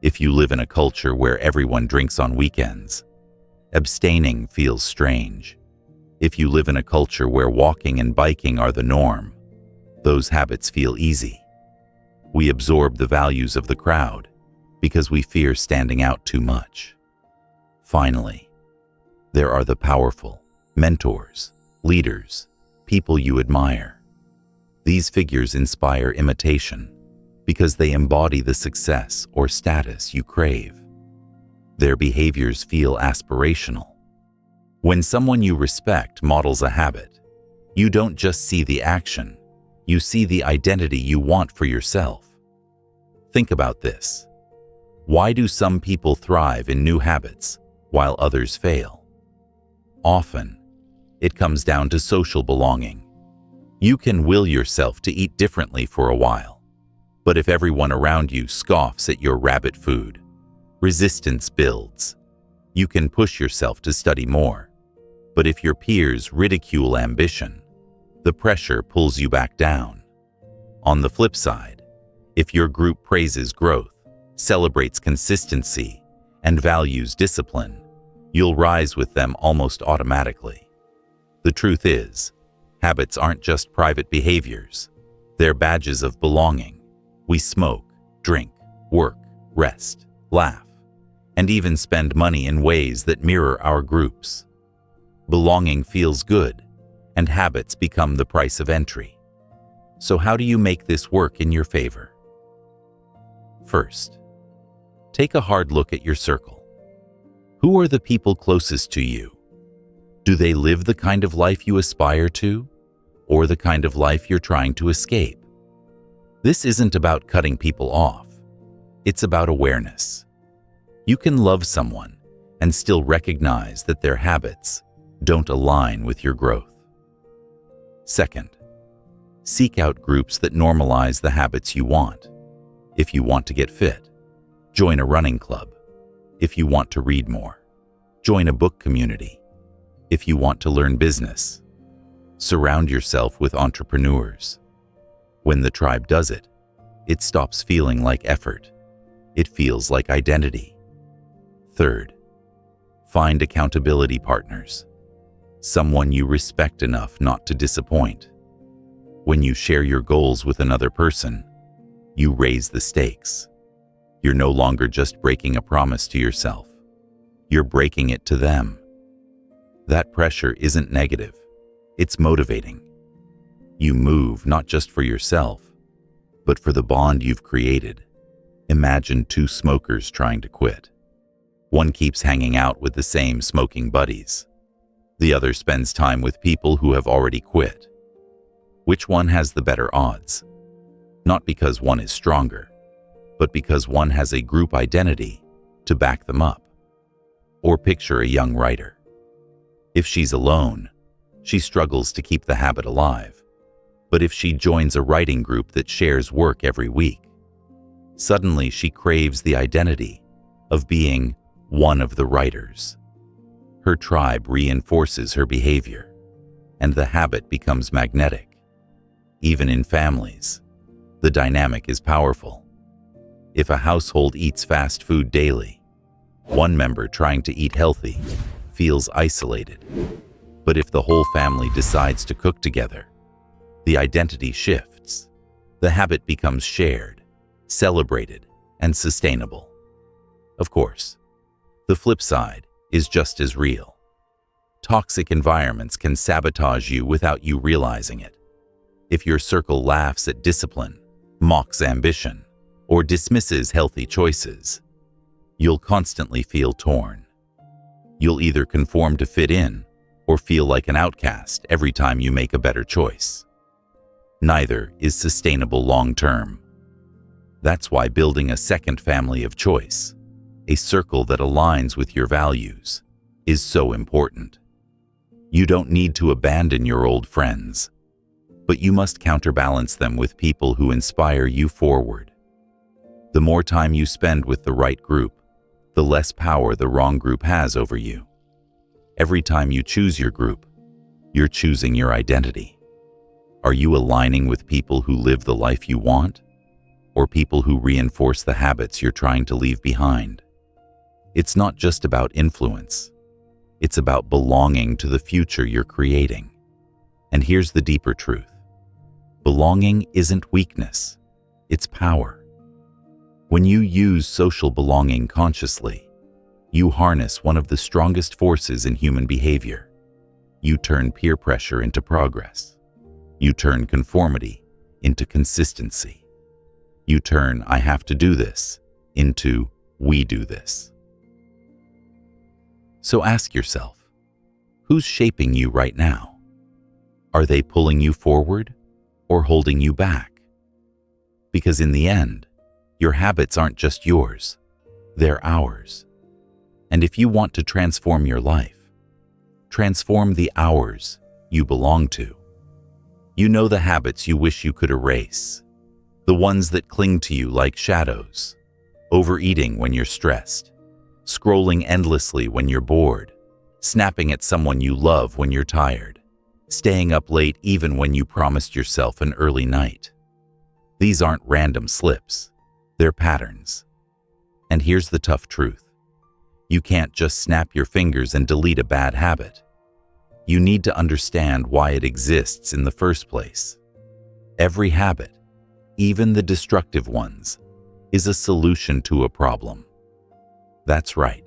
If you live in a culture where everyone drinks on weekends, abstaining feels strange. If you live in a culture where walking and biking are the norm, those habits feel easy. We absorb the values of the crowd because we fear standing out too much. Finally, there are the powerful, mentors, leaders, people you admire. These figures inspire imitation because they embody the success or status you crave. Their behaviors feel aspirational. When someone you respect models a habit, you don't just see the action, you see the identity you want for yourself. Think about this. Why do some people thrive in new habits while others fail? Often, it comes down to social belonging. You can will yourself to eat differently for a while, but if everyone around you scoffs at your rabbit food, resistance builds. You can push yourself to study more, but if your peers ridicule ambition, the pressure pulls you back down. On the flip side, if your group praises growth, celebrates consistency, and values discipline, you'll rise with them almost automatically. The truth is, habits aren't just private behaviors. They're badges of belonging. We smoke, drink, work, rest, laugh, and even spend money in ways that mirror our groups. Belonging feels good, and habits become the price of entry. So how do you make this work in your favor? First, take a hard look at your circle. Who are the people closest to you? Do they live the kind of life you aspire to, or the kind of life you're trying to escape? This isn't about cutting people off. It's about awareness. You can love someone and still recognize that their habits don't align with your growth. Second, seek out groups that normalize the habits you want. If you want to get fit, join a running club. If you want to read more, join a book community. If you want to learn business, surround yourself with entrepreneurs. When the tribe does it, it stops feeling like effort. It feels like identity. Third, find accountability partners. Someone you respect enough not to disappoint. When you share your goals with another person, you raise the stakes. You're no longer just breaking a promise to yourself. You're breaking it to them. That pressure isn't negative. It's motivating. You move not just for yourself, but for the bond you've created. Imagine 2 smokers trying to quit. One keeps hanging out with the same smoking buddies. The other spends time with people who have already quit. Which one has the better odds? Not because one is stronger, but because one has a group identity to back them up. Or picture a young writer. If she's alone, she struggles to keep the habit alive. But if she joins a writing group that shares work every week, suddenly she craves the identity of being one of the writers. Her tribe reinforces her behavior, and the habit becomes magnetic. Even in families, the dynamic is powerful. If a household eats fast food daily, one member trying to eat healthy feels isolated. But if the whole family decides to cook together, the identity shifts. The habit becomes shared, celebrated, and sustainable. Of course, the flip side is just as real. Toxic environments can sabotage you without you realizing it. If your circle laughs at discipline, mocks ambition, or dismisses healthy choices, you'll constantly feel torn. You'll either conform to fit in or feel like an outcast every time you make a better choice. Neither is sustainable long-term. That's why building a second family of choice, a circle that aligns with your values, is so important. You don't need to abandon your old friends, but you must counterbalance them with people who inspire you forward. The more time you spend with the right group, the less power the wrong group has over you. Every time you choose your group, you're choosing your identity. Are you aligning with people who live the life you want, or people who reinforce the habits you're trying to leave behind? It's not just about influence. It's about belonging to the future you're creating. And here's the deeper truth. Belonging isn't weakness, it's power. When you use social belonging consciously, you harness one of the strongest forces in human behavior. You turn peer pressure into progress. You turn conformity into consistency. You turn "I have to do this" into "we do this." So ask yourself, who's shaping you right now? Are they pulling you forward or holding you back? Because in the end, your habits aren't just yours, they're ours. And if you want to transform your life, transform the hours you belong to. You know the habits you wish you could erase, the ones that cling to you like shadows, overeating when you're stressed, scrolling endlessly when you're bored, snapping at someone you love when you're tired, staying up late even when you promised yourself an early night. These aren't random slips, they're patterns. And here's the tough truth. You can't just snap your fingers and delete a bad habit. You need to understand why it exists in the first place. Every habit, even the destructive ones, is a solution to a problem. That's right.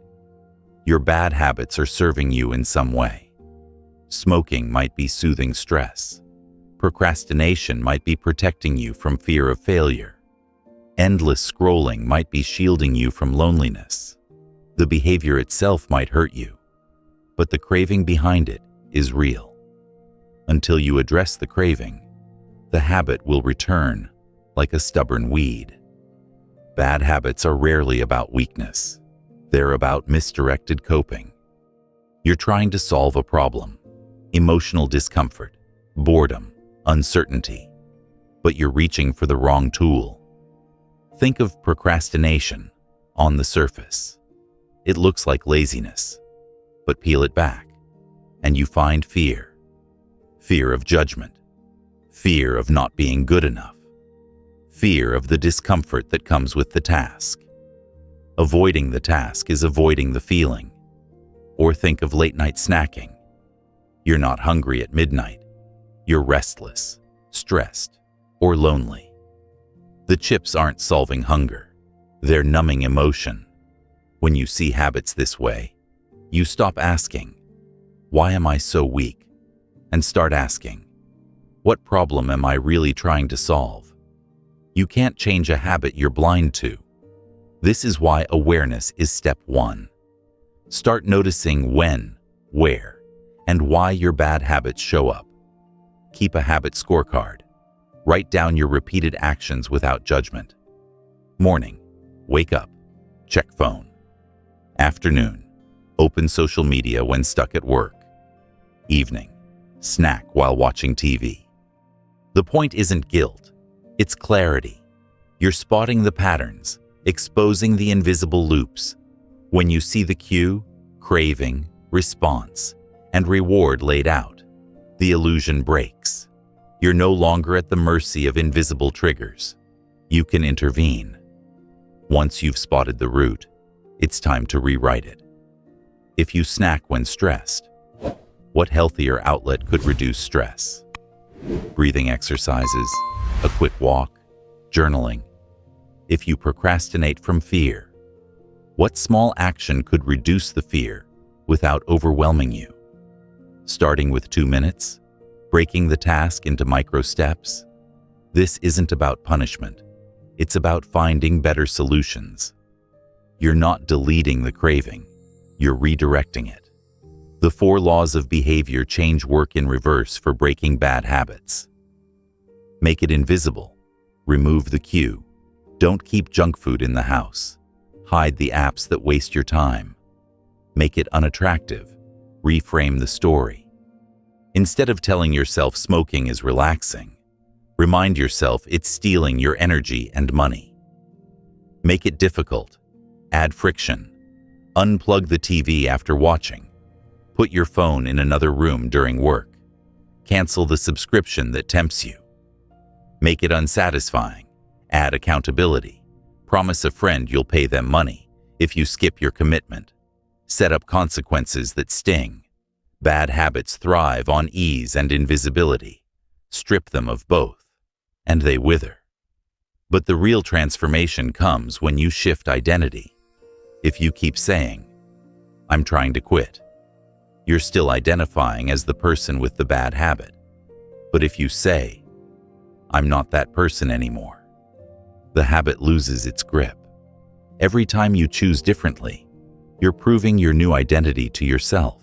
Your bad habits are serving you in some way. Smoking might be soothing stress. Procrastination might be protecting you from fear of failure. Endless scrolling might be shielding you from loneliness. The behavior itself might hurt you, but the craving behind it is real. Until you address the craving, the habit will return like a stubborn weed. Bad habits are rarely about weakness. They're about misdirected coping. You're trying to solve a problem, emotional discomfort, boredom, uncertainty, but you're reaching for the wrong tool. Think of procrastination on the surface. It looks like laziness, but peel it back, and you find fear. Fear of judgment, fear of not being good enough, fear of the discomfort that comes with the task. Avoiding the task is avoiding the feeling. Or think of late-night snacking. You're not hungry at midnight. You're restless, stressed, or lonely. The chips aren't solving hunger. They're numbing emotion. When you see habits this way, you stop asking, "Why am I so weak?" and start asking, "What problem am I really trying to solve?" You can't change a habit you're blind to. This is why awareness is step one. Start noticing when, where, and why your bad habits show up. Keep a habit scorecard. Write down your repeated actions without judgment. Morning, wake up, check phone. Afternoon, open social media when stuck at work. Evening, snack while watching TV. The point isn't guilt, it's clarity. You're spotting the patterns, exposing the invisible loops. When you see the cue, craving, response, and reward laid out, the illusion breaks. You're no longer at the mercy of invisible triggers. You can intervene. Once you've spotted the root, it's time to rewrite it. If you snack when stressed, what healthier outlet could reduce stress? Breathing exercises, a quick walk, journaling. If you procrastinate from fear, what small action could reduce the fear without overwhelming you? Starting with 2 minutes, breaking the task into micro steps. This isn't about punishment. It's about finding better solutions. You're not deleting the craving. You're redirecting it. The 4 laws of behavior change work in reverse for breaking bad habits. Make it invisible. Remove the cue. Don't keep junk food in the house. Hide the apps that waste your time. Make it unattractive. Reframe the story. Instead of telling yourself smoking is relaxing, remind yourself it's stealing your energy and money. Make it difficult. Add friction. Unplug the TV after watching. Put your phone in another room during work. Cancel the subscription that tempts you. Make it unsatisfying. Add accountability. Promise a friend you'll pay them money if you skip your commitment. Set up consequences that sting. Bad habits thrive on ease and invisibility. Strip them of both, and they wither. But the real transformation comes when you shift identity. If you keep saying, "I'm trying to quit," you're still identifying as the person with the bad habit. But if you say, "I'm not that person anymore," the habit loses its grip. Every time you choose differently, you're proving your new identity to yourself.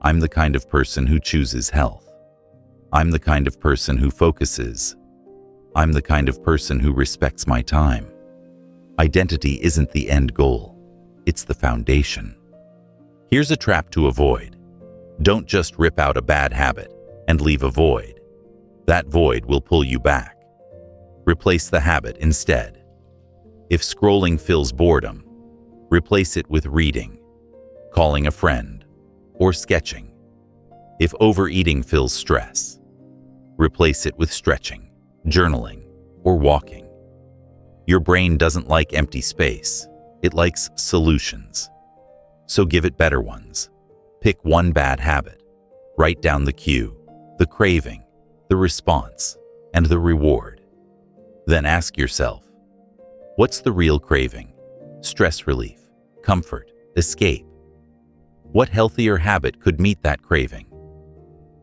I'm the kind of person who chooses health. I'm the kind of person who focuses. I'm the kind of person who respects my time. Identity isn't the end goal. It's the foundation. Here's a trap to avoid. Don't just rip out a bad habit and leave a void. That void will pull you back. Replace the habit instead. If scrolling fills boredom, replace it with reading, calling a friend, or sketching. If overeating fills stress, replace it with stretching, journaling, or walking. Your brain doesn't like empty space. It likes solutions. So give it better ones. Pick one bad habit. Write down the cue, the craving, the response, and the reward. Then ask yourself, what's the real craving? Stress relief, comfort, escape. What healthier habit could meet that craving?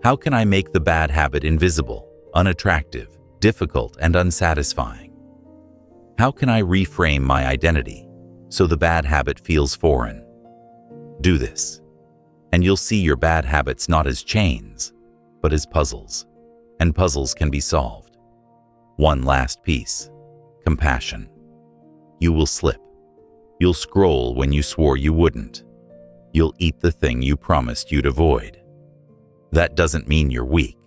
How can I make the bad habit invisible, unattractive, difficult, and unsatisfying? How can I reframe my identity so the bad habit feels foreign? Do this, and you'll see your bad habits not as chains, but as puzzles. And puzzles can be solved. One last piece: compassion. You will slip. You'll scroll when you swore you wouldn't. You'll eat the thing you promised you'd avoid. That doesn't mean you're weak.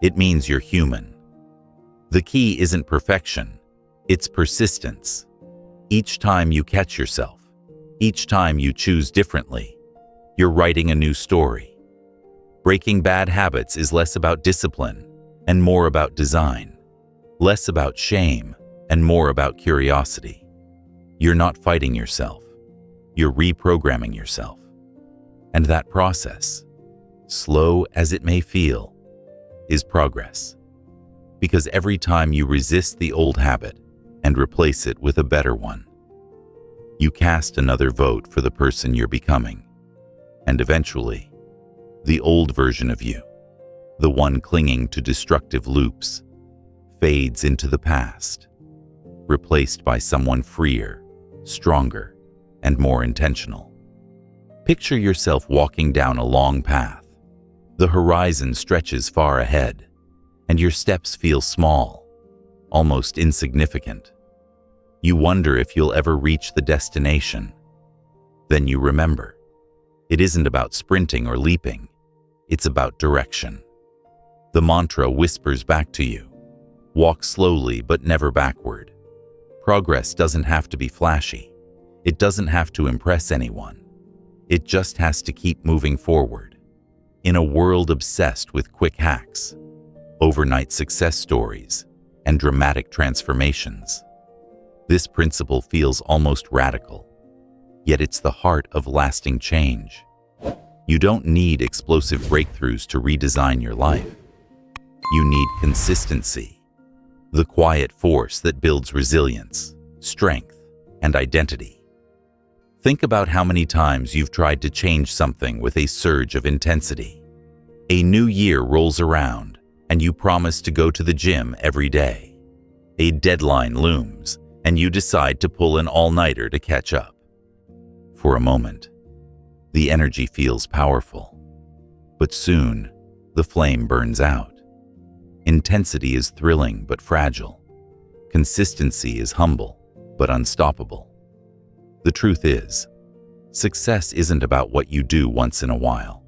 It means you're human. The key isn't perfection, it's persistence. Each time you catch yourself, each time you choose differently, you're writing a new story. Breaking bad habits is less about discipline and more about design, less about shame and more about curiosity. You're not fighting yourself, you're reprogramming yourself. And that process, slow as it may feel, is progress. Because every time you resist the old habit and replace it with a better one, you cast another vote for the person you're becoming. And eventually, the old version of you, the one clinging to destructive loops, fades into the past, replaced by someone freer, stronger, and more intentional. Picture yourself walking down a long path. The horizon stretches far ahead, and your steps feel small, almost insignificant. You wonder if you'll ever reach the destination. Then you remember, it isn't about sprinting or leaping, it's about direction. The mantra whispers back to you, walk slowly but never backward. Progress doesn't have to be flashy. It doesn't have to impress anyone. It just has to keep moving forward. In a world obsessed with quick hacks, overnight success stories, and dramatic transformations, this principle feels almost radical, yet it's the heart of lasting change. You don't need explosive breakthroughs to redesign your life. You need consistency, the quiet force that builds resilience, strength, and identity. Think about how many times you've tried to change something with a surge of intensity. A new year rolls around, and you promise to go to the gym every day. A deadline looms, and you decide to pull an all-nighter to catch up. For a moment, the energy feels powerful, but soon the flame burns out. Intensity is thrilling but fragile. Consistency is humble but unstoppable. The truth is, success isn't about what you do once in a while.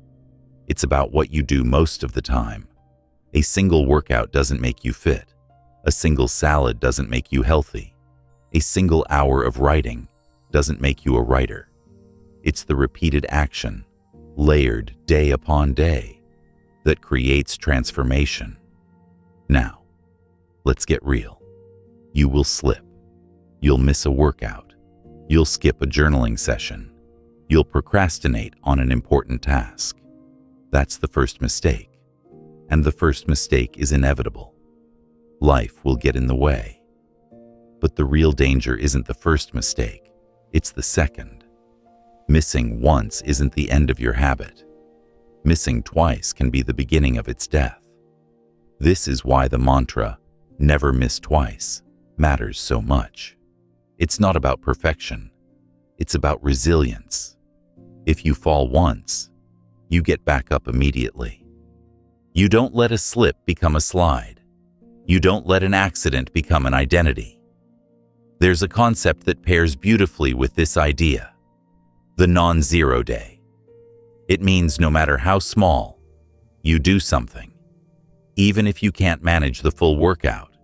It's about what you do most of the time. A single workout doesn't make you fit. A single salad doesn't make you healthy. A single hour of writing doesn't make you a writer. It's the repeated action, layered day upon day, that creates transformation. Now, let's get real. You will slip. You'll miss a workout. You'll skip a journaling session. You'll procrastinate on an important task. That's the first mistake. And the first mistake is inevitable. Life will get in the way. But the real danger isn't the first mistake, it's the second. Missing once isn't the end of your habit. Missing twice can be the beginning of its death. This is why the mantra, "never miss twice," matters so much. It's not about perfection. It's about resilience. If you fall once, you get back up immediately. You don't let a slip become a slide. You don't let an accident become an identity. There's a concept that pairs beautifully with this idea: the non-zero day. It means no matter how small, you do something. Even if you can't manage the full workout,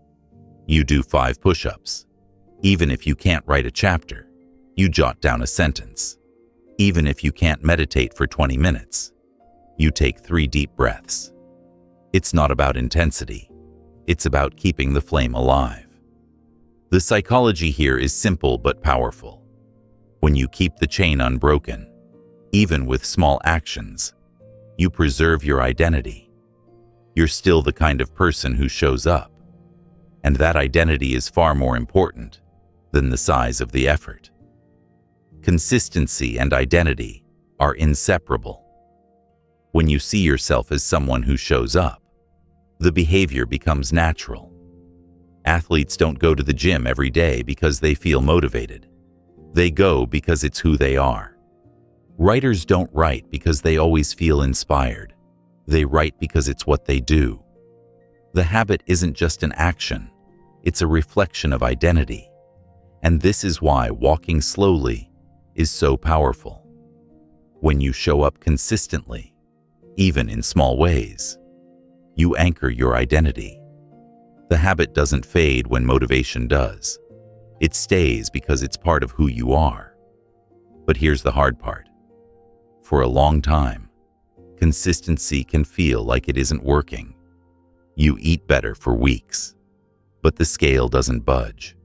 you do 5 push-ups. Even if you can't write a chapter, you jot down a sentence. Even if you can't meditate for 20 minutes, you take 3 deep breaths. It's not about intensity. It's about keeping the flame alive. The psychology here is simple but powerful. When you keep the chain unbroken, even with small actions, you preserve your identity. You're still the kind of person who shows up. And that identity is far more important than the size of the effort. Consistency and identity are inseparable. When you see yourself as someone who shows up, the behavior becomes natural. Athletes don't go to the gym every day because they feel motivated. They go because it's who they are. Writers don't write because they always feel inspired. They write because it's what they do. The habit isn't just an action, it's a reflection of identity. And this is why walking slowly is so powerful. When you show up consistently, even in small ways, you anchor your identity. The habit doesn't fade when motivation does. It stays because it's part of who you are. But here's the hard part. For a long time, consistency can feel like it isn't working. You eat better for weeks, but the scale doesn't budge.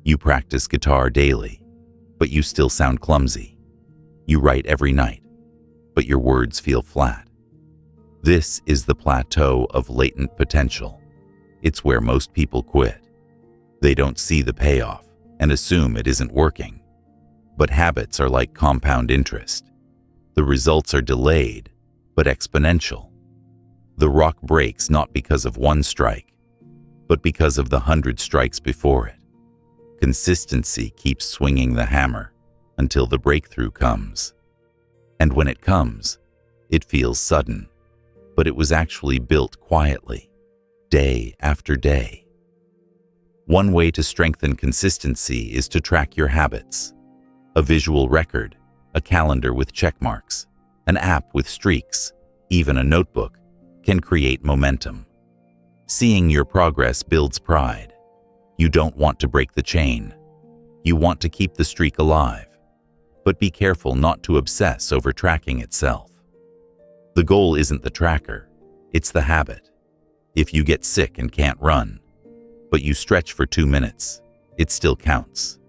You practice guitar daily, but you still sound clumsy. You write every night, but your words feel flat. This is the plateau of latent potential. It's where most people quit. They don't see the payoff and assume it isn't working. But habits are like compound interest. The results are delayed, but exponential. The rock breaks not because of one strike, but because of the 100 strikes before it. Consistency keeps swinging the hammer until the breakthrough comes. And when it comes, it feels sudden, but it was actually built quietly, day after day. One way to strengthen consistency is to track your habits. A visual record, a calendar with check marks, an app with streaks, even a notebook can create momentum. Seeing your progress builds pride. You don't want to break the chain. You want to keep the streak alive. but be careful not to obsess over tracking itself. The goal isn't the tracker, it's the habit. If you get sick and can't run, but you stretch for 2 minutes, it still counts.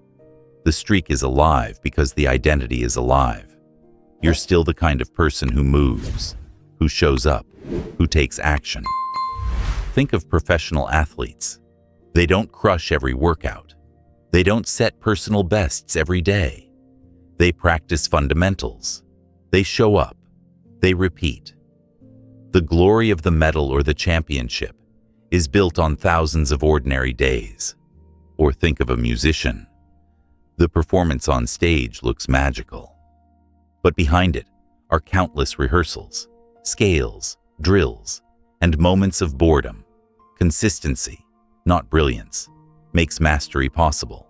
The streak is alive because the identity is alive. You're still the kind of person who moves, who shows up, who takes action. Think of professional athletes. They don't crush every workout. They don't set personal bests every day. They practice fundamentals. They show up. They repeat. The glory of the medal or the championship is built on thousands of ordinary days. Or think of a musician. The performance on stage looks magical. But behind it are countless rehearsals, scales, drills, and moments of boredom. Consistency, not brilliance, makes mastery possible.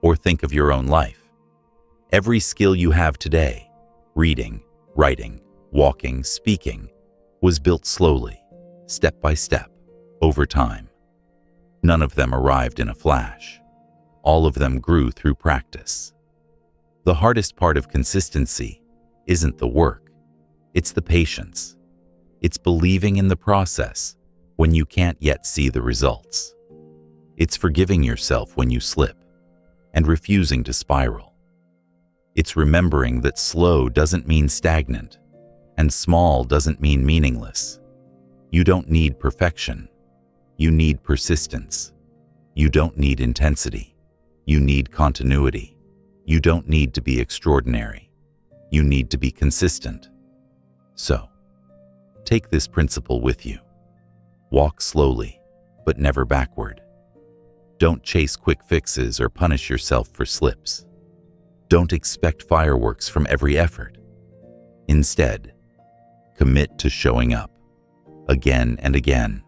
Or think of your own life. Every skill you have today, reading, writing, walking, speaking, was built slowly, step by step, over time. None of them arrived in a flash. All of them grew through practice. The hardest part of consistency isn't the work, it's the patience. It's believing in the process when you can't yet see the results. It's forgiving yourself when you slip and refusing to spiral. It's remembering that slow doesn't mean stagnant and small doesn't mean meaningless. You don't need perfection. You need persistence. You don't need intensity. You need continuity. You don't need to be extraordinary. You need to be consistent. So, take this principle with you. Walk slowly, but never backward. Don't chase quick fixes or punish yourself for slips. Don't expect fireworks from every effort. Instead, commit to showing up, again and again,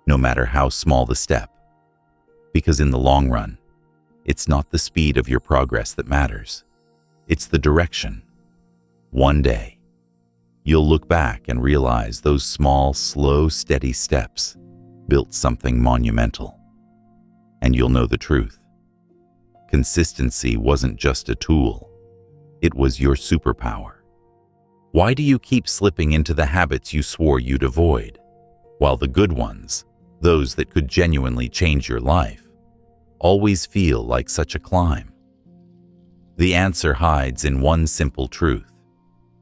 no matter how small the step. Because in the long run, it's not the speed of your progress that matters. It's the direction. One day, you'll look back and realize those small, slow, steady steps built something monumental. And you'll know the truth. Consistency wasn't just a tool. It was your superpower. Why do you keep slipping into the habits you swore you'd avoid, while the good ones, those that could genuinely change your life, always feel like such a climb? The answer hides in one simple truth.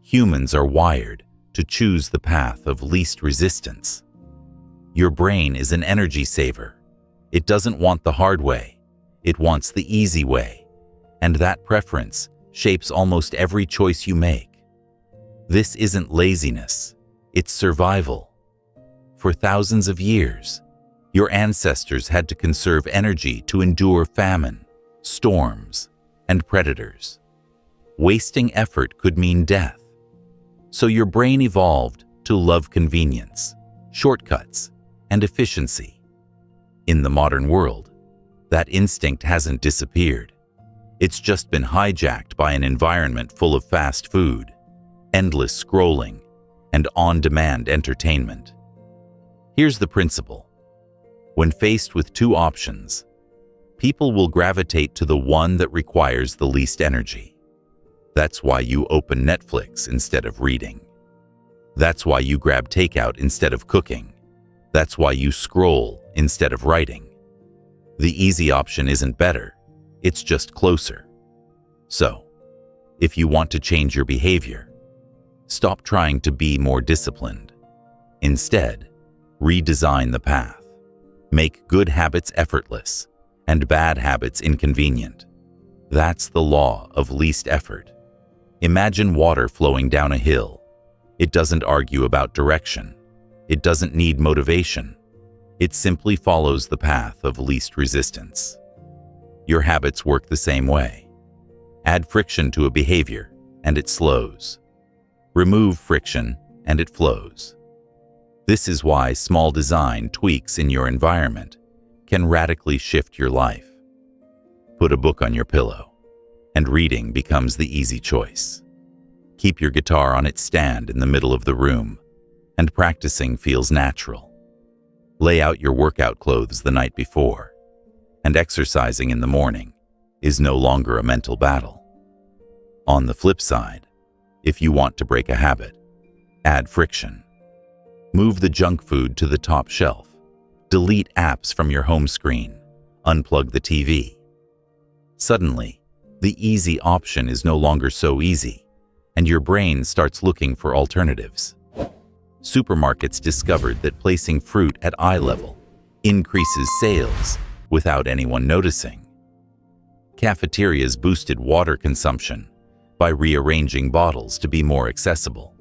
Humans are wired to choose the path of least resistance. Your brain is an energy saver. It doesn't want the hard way. It wants the easy way. And that preference shapes almost every choice you make. This isn't laziness. It's survival. For thousands of years, your ancestors had to conserve energy to endure famine, storms, and predators. Wasting effort could mean death. So your brain evolved to love convenience, shortcuts, and efficiency. In the modern world, that instinct hasn't disappeared. It's just been hijacked by an environment full of fast food, endless scrolling, and on-demand entertainment. Here's the principle. When faced with two options, people will gravitate to the one that requires the least energy. That's why you open Netflix instead of reading. That's why you grab takeout instead of cooking. That's why you scroll instead of writing. The easy option isn't better, it's just closer. So, if you want to change your behavior, stop trying to be more disciplined. Instead, redesign the path. Make good habits effortless and bad habits inconvenient. That's the law of least effort. Imagine water flowing down a hill. It doesn't argue about direction. It doesn't need motivation. It simply follows the path of least resistance. Your habits work the same way. Add friction to a behavior, and it slows. Remove friction, and it flows. This is why small design tweaks in your environment can radically shift your life. Put a book on your pillow, and reading becomes the easy choice. Keep your guitar on its stand in the middle of the room, and practicing feels natural. Lay out your workout clothes the night before, and exercising in the morning is no longer a mental battle. On the flip side, if you want to break a habit, add friction. Move the junk food to the top shelf. Delete apps from your home screen. Unplug the TV. Suddenly, the easy option is no longer so easy, and your brain starts looking for alternatives. Supermarkets discovered that placing fruit at eye level increases sales without anyone noticing. Cafeterias boosted water consumption by rearranging bottles to be more accessible.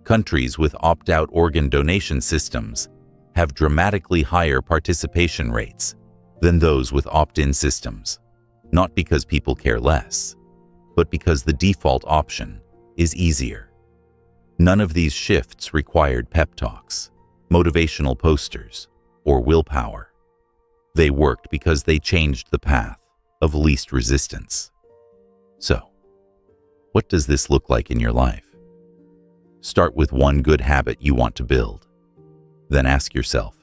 Countries with opt-out organ donation systems have dramatically higher participation rates than those with opt-in systems, not because people care less, but because the default option is easier. None of these shifts required pep talks, motivational posters, or willpower. They worked because they changed the path of least resistance. So, what does this look like in your life? Start with one good habit you want to build. Then ask yourself,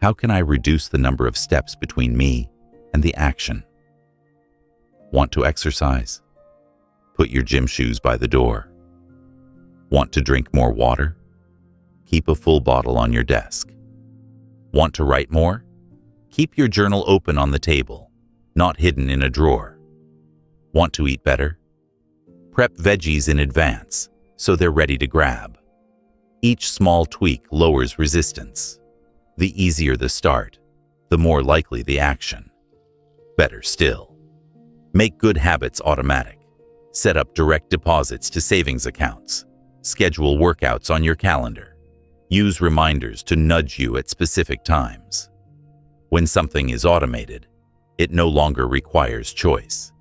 how can I reduce the number of steps between me and the action? Want to exercise? Put your gym shoes by the door. Want to drink more water? Keep a full bottle on your desk. Want to write more? Keep your journal open on the table, not hidden in a drawer. Want to eat better? Prep veggies in advance so they're ready to grab. Each small tweak lowers resistance. The easier the start, the more likely the action. Better still, make good habits automatic. Set up direct deposits to savings accounts. Schedule workouts on your calendar. Use reminders to nudge you at specific times. When something is automated, it no longer requires choice.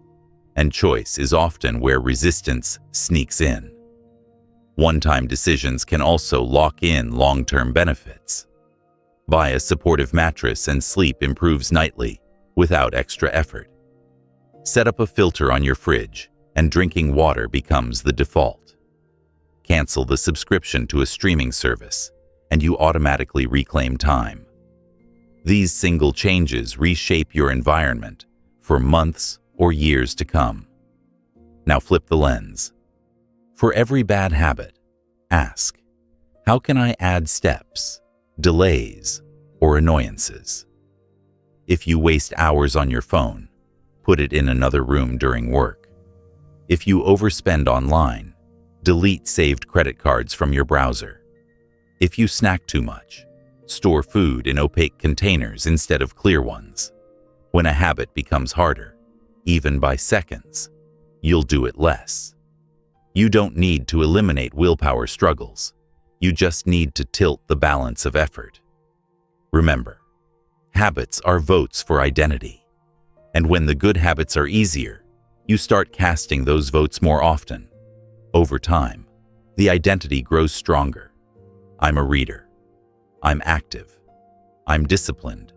And choice is often where resistance sneaks in. One-time decisions can also lock in long-term benefits. Buy a supportive mattress and sleep improves nightly without extra effort. Set up a filter on your fridge and drinking water becomes the default. Cancel the subscription to a streaming service and you automatically reclaim time. These single changes reshape your environment for months or years to come. Now flip the lens. For every bad habit, ask, how can I add steps, delays, or annoyances? If you waste hours on your phone, put it in another room during work. If you overspend online, delete saved credit cards from your browser. If you snack too much, store food in opaque containers instead of clear ones. When a habit becomes harder, even by seconds, you'll do it less. You don't need to eliminate willpower struggles. You just need to tilt the balance of effort. Remember, habits are votes for identity. And when the good habits are easier, you start casting those votes more often. Over time, the identity grows stronger. I'm a reader. I'm active. I'm disciplined.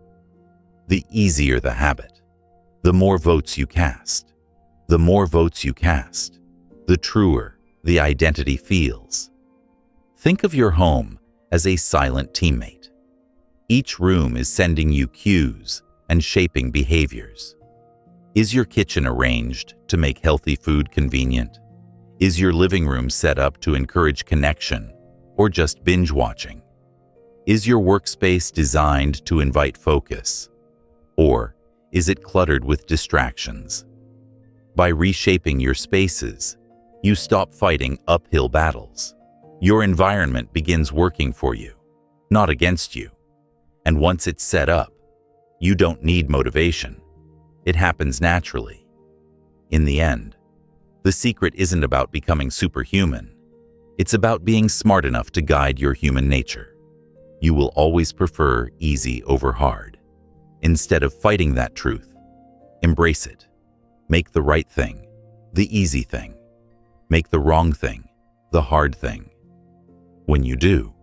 The easier the habit, the more votes you cast. The more votes you cast, the truer the identity feels. Think of your home as a silent teammate. Each room is sending you cues and shaping behaviors. Is your kitchen arranged to make healthy food convenient? Is your living room set up to encourage connection or just binge watching? Is your workspace designed to invite focus? Or is it cluttered with distractions? By reshaping your spaces, you stop fighting uphill battles. Your environment begins working for you, not against you. And once it's set up, you don't need motivation. It happens naturally. In the end, the secret isn't about becoming superhuman. It's about being smart enough to guide your human nature. You will always prefer easy over hard. Instead of fighting that truth, embrace it. Make the right thing, the easy thing. Make the wrong thing, the hard thing. When you do,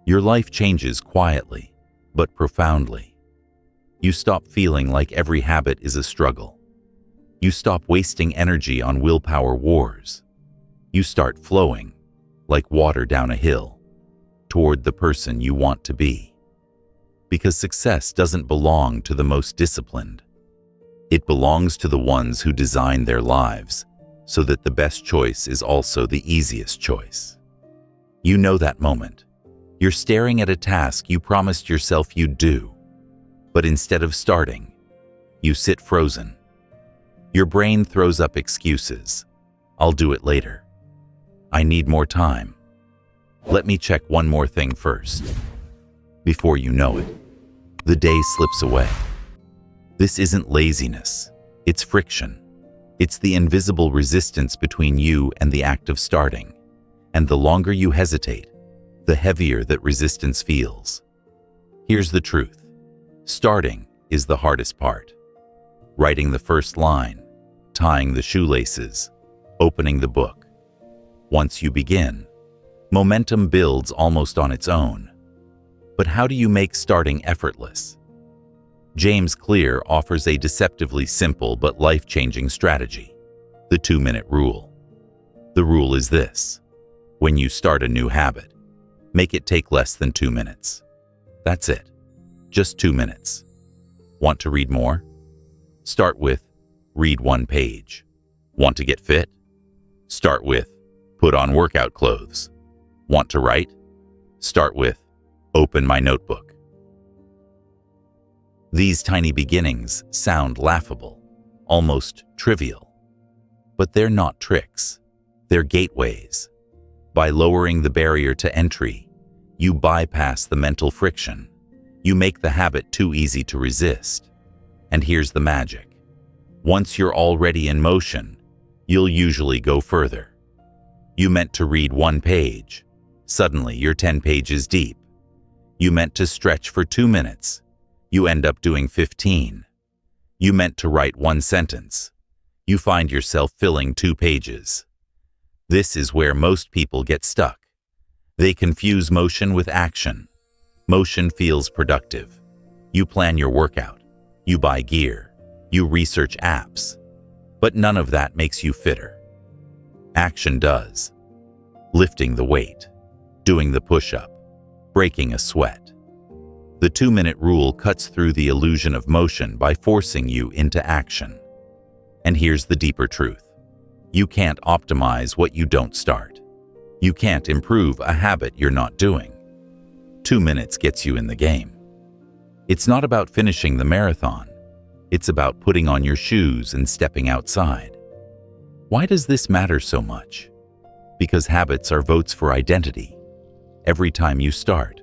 your life changes quietly, but profoundly. You stop feeling like every habit is a struggle. You stop wasting energy on willpower wars. You start flowing, like water down a hill, toward the person you want to be. Because success doesn't belong to the most disciplined. It belongs to the ones who design their lives so that the best choice is also the easiest choice. You know that moment. You're staring at a task you promised yourself you'd do, but instead of starting, you sit frozen. Your brain throws up excuses. I'll do it later. I need more time. Let me check one more thing first. Before you know it, the day slips away. This isn't laziness, it's friction. It's the invisible resistance between you and the act of starting. And the longer you hesitate, the heavier that resistance feels. Here's the truth. Starting is the hardest part. Writing the first line, tying the shoelaces, opening the book. Once you begin, momentum builds almost on its own. But how do you make starting effortless? James Clear offers a deceptively simple but life-changing strategy, the 2-minute rule. The rule is this: when you start a new habit, make it take less than 2 minutes. That's it. Just 2 minutes. Want to read more? Start with read 1 page. Want to get fit? Start with put on workout clothes. Want to write? Start with open my notebook. These tiny beginnings sound laughable, almost trivial. But they're not tricks. They're gateways. By lowering the barrier to entry, you bypass the mental friction. You make the habit too easy to resist. And here's the magic. Once you're already in motion, you'll usually go further. You meant to read 1 page. Suddenly, you're 10 pages deep. You meant to stretch for 2 minutes. You end up doing 15. You meant to write 1 sentence. You find yourself filling 2 pages. This is where most people get stuck. They confuse motion with action. Motion feels productive. You plan your workout. You buy gear. You research apps. But none of that makes you fitter. Action does. Lifting the weight. Doing the push-up. Breaking a sweat. The 2-minute rule cuts through the illusion of motion by forcing you into action. And here's the deeper truth. You can't optimize what you don't start. You can't improve a habit you're not doing. 2 minutes gets you in the game. It's not about finishing the marathon. It's about putting on your shoes and stepping outside. Why does this matter so much? Because habits are votes for identity. Every time you start,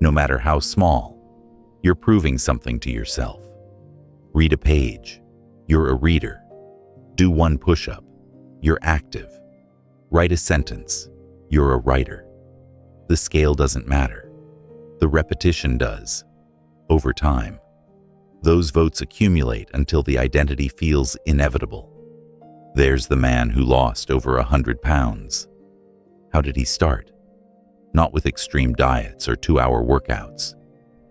no matter how small, you're proving something to yourself. Read a page. You're a reader. Do 1 push-up. You're active. Write a sentence. You're a writer. The scale doesn't matter. The repetition does. Over time, those votes accumulate until the identity feels inevitable. There's the man who lost over 100 pounds. How did he start? Not with extreme diets or 2-hour workouts.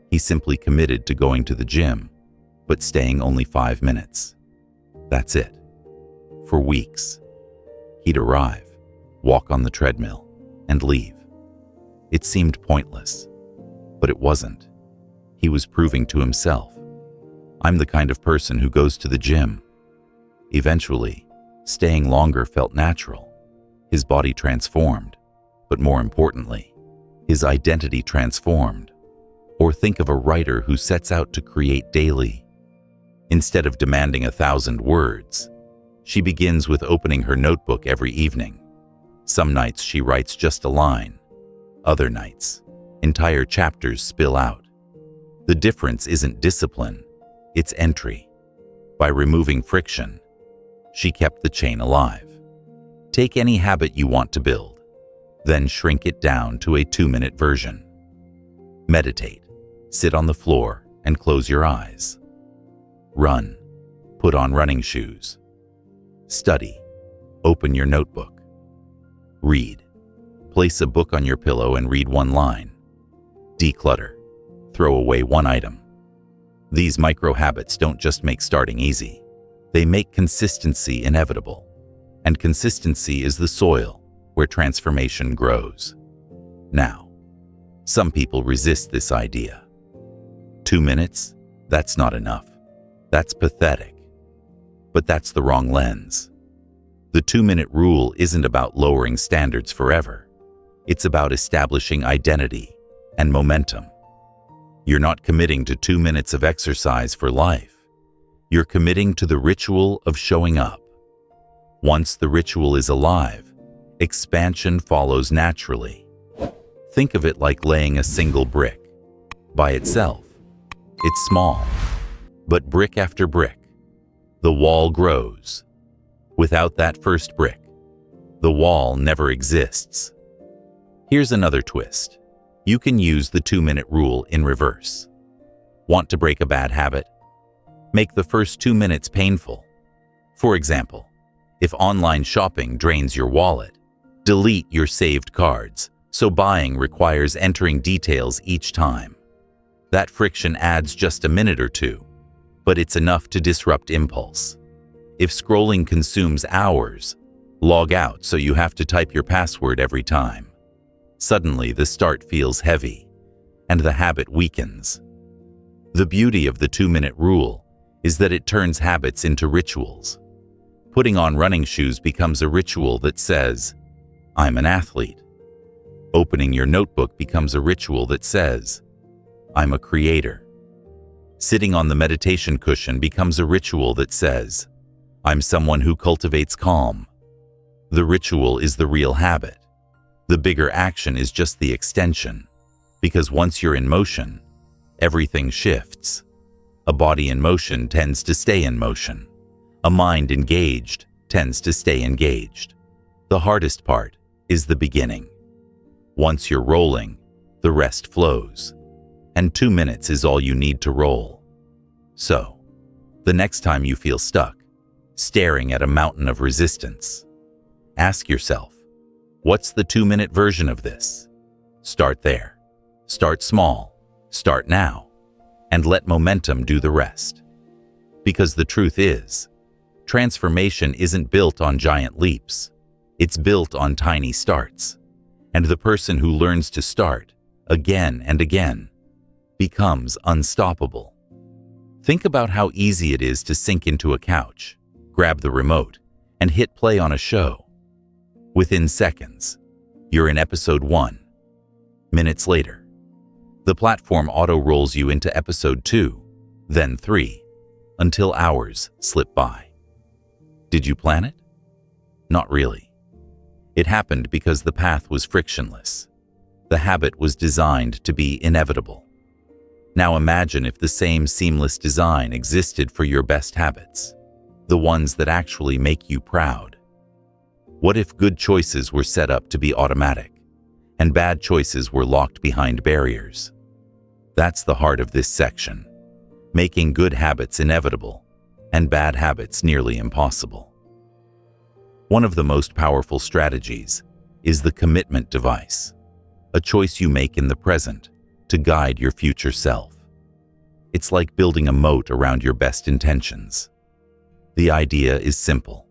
He simply committed to going to the gym, but staying only 5 minutes. That's it. For weeks. He'd arrive, walk on the treadmill, and leave. It seemed pointless, but it wasn't. He was proving to himself, I'm the kind of person who goes to the gym. Eventually, staying longer felt natural. His body transformed, but more importantly, his identity transformed. Or think of a writer who sets out to create daily. Instead of demanding 1,000 words, she begins with opening her notebook every evening. Some nights she writes just a line. Other nights, entire chapters spill out. The difference isn't discipline, it's entry. By removing friction, she kept the chain alive. Take any habit you want to build, then shrink it down to a 2-minute version. Meditate, sit on the floor and close your eyes. Run, put on running shoes. Study, open your notebook. Read, place a book on your pillow and read 1 line. Declutter, throw away 1 item. These micro habits don't just make starting easy, they make consistency inevitable. And consistency is the soil where transformation grows. Now, some people resist this idea. 2 minutes? That's not enough. That's pathetic. But that's the wrong lens. The 2-minute rule isn't about lowering standards forever. It's about establishing identity and momentum. You're not committing to 2 minutes of exercise for life. You're committing to the ritual of showing up. Once the ritual is alive, expansion follows naturally. Think of it like laying a single brick. By itself, it's small, but brick after brick, the wall grows. Without that first brick, the wall never exists. Here's another twist. You can use the 2-minute rule in reverse. Want to break a bad habit? Make the first 2 minutes painful. For example, if online shopping drains your wallet, delete your saved cards, so buying requires entering details each time. That friction adds just a minute or two, but it's enough to disrupt impulse. If scrolling consumes hours, log out so you have to type your password every time. Suddenly, the start feels heavy, and the habit weakens. The beauty of the 2-minute rule is that it turns habits into rituals. Putting on running shoes becomes a ritual that says, "I'm an athlete." Opening your notebook becomes a ritual that says, "I'm a creator." Sitting on the meditation cushion becomes a ritual that says, "I'm someone who cultivates calm." The ritual is the real habit. The bigger action is just the extension, because once you're in motion, everything shifts. A body in motion tends to stay in motion. A mind engaged tends to stay engaged. The hardest part is the beginning. Once you're rolling, the rest flows. And 2 minutes is all you need to roll. So, the next time you feel stuck, staring at a mountain of resistance, ask yourself, what's the 2-minute version of this? Start there. Start small. Start now. And let momentum do the rest. Because the truth is, transformation isn't built on giant leaps. It's built on tiny starts. And the person who learns to start, again and again, becomes unstoppable. Think about how easy it is to sink into a couch, grab the remote, and hit play on a show. Within seconds, you're in episode 1. Minutes later, the platform auto-rolls you into episode 2, then 3, until hours slip by. Did you plan it? Not really. It happened because the path was frictionless. The habit was designed to be inevitable. Now imagine if the same seamless design existed for your best habits, the ones that actually make you proud. What if good choices were set up to be automatic, and bad choices were locked behind barriers? That's the heart of this section, making good habits inevitable and bad habits nearly impossible. One of the most powerful strategies is the commitment device, a choice you make in the present to guide your future self. It's like building a moat around your best intentions. The idea is simple.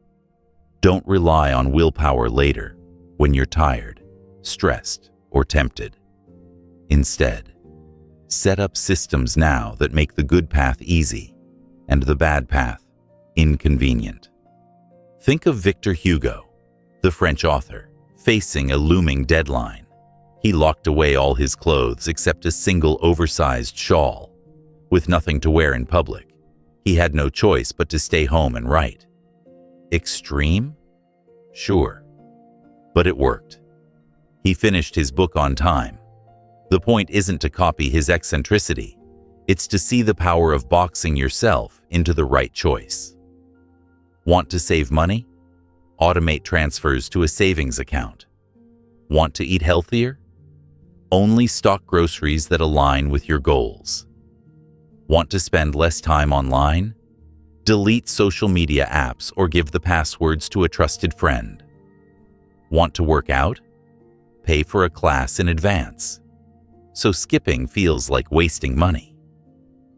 Don't rely on willpower later when you're tired, stressed, or tempted. Instead, set up systems now that make the good path easy and the bad path inconvenient. Think of Victor Hugo, the French author, facing a looming deadline. He locked away all his clothes except a single oversized shawl. With nothing to wear in public, he had no choice but to stay home and write. Extreme? Sure. But it worked. He finished his book on time. The point isn't to copy his eccentricity. It's to see the power of boxing yourself into the right choice. Want to save money? Automate transfers to a savings account. Want to eat healthier? Only stock groceries that align with your goals. Want to spend less time online? Delete social media apps or give the passwords to a trusted friend. Want to work out? Pay for a class in advance, so skipping feels like wasting money.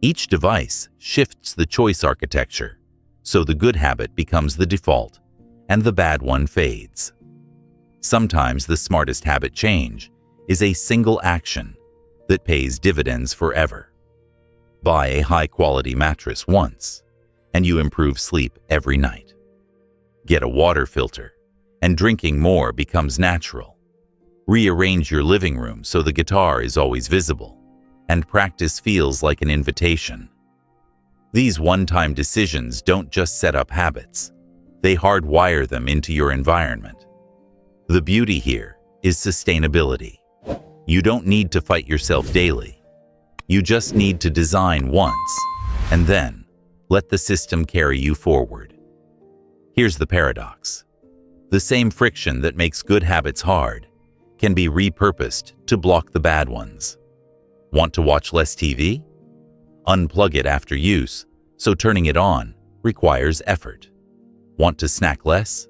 Each device shifts the choice architecture, so the good habit becomes the default and the bad one fades. Sometimes the smartest habit change is a single action that pays dividends forever. Buy a high-quality mattress once, and you improve sleep every night. Get a water filter, and drinking more becomes natural. Rearrange your living room so the guitar is always visible, and practice feels like an invitation. These one-time decisions don't just set up habits, they hardwire them into your environment. The beauty here is sustainability. You don't need to fight yourself daily. You just need to design once, and then let the system carry you forward. Here's the paradox. The same friction that makes good habits hard can be repurposed to block the bad ones. Want to watch less TV? Unplug it after use, so turning it on requires effort. Want to snack less?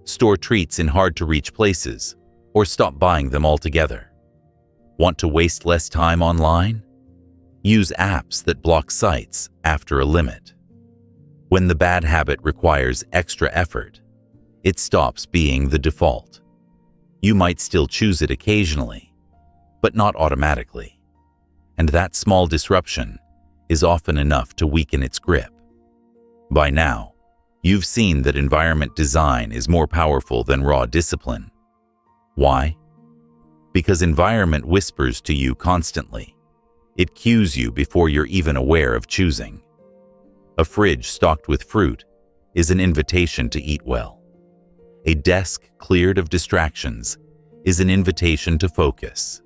Store treats in hard-to-reach places, or stop buying them altogether. Want to waste less time online? Use apps that block sites after a limit. When the bad habit requires extra effort, it stops being the default. You might still choose it occasionally, but not automatically. And that small disruption is often enough to weaken its grip. By now, you've seen that environment design is more powerful than raw discipline. Why? Because environment whispers to you constantly. It cues you before you're even aware of choosing. A fridge stocked with fruit is an invitation to eat well. A desk cleared of distractions is an invitation to focus.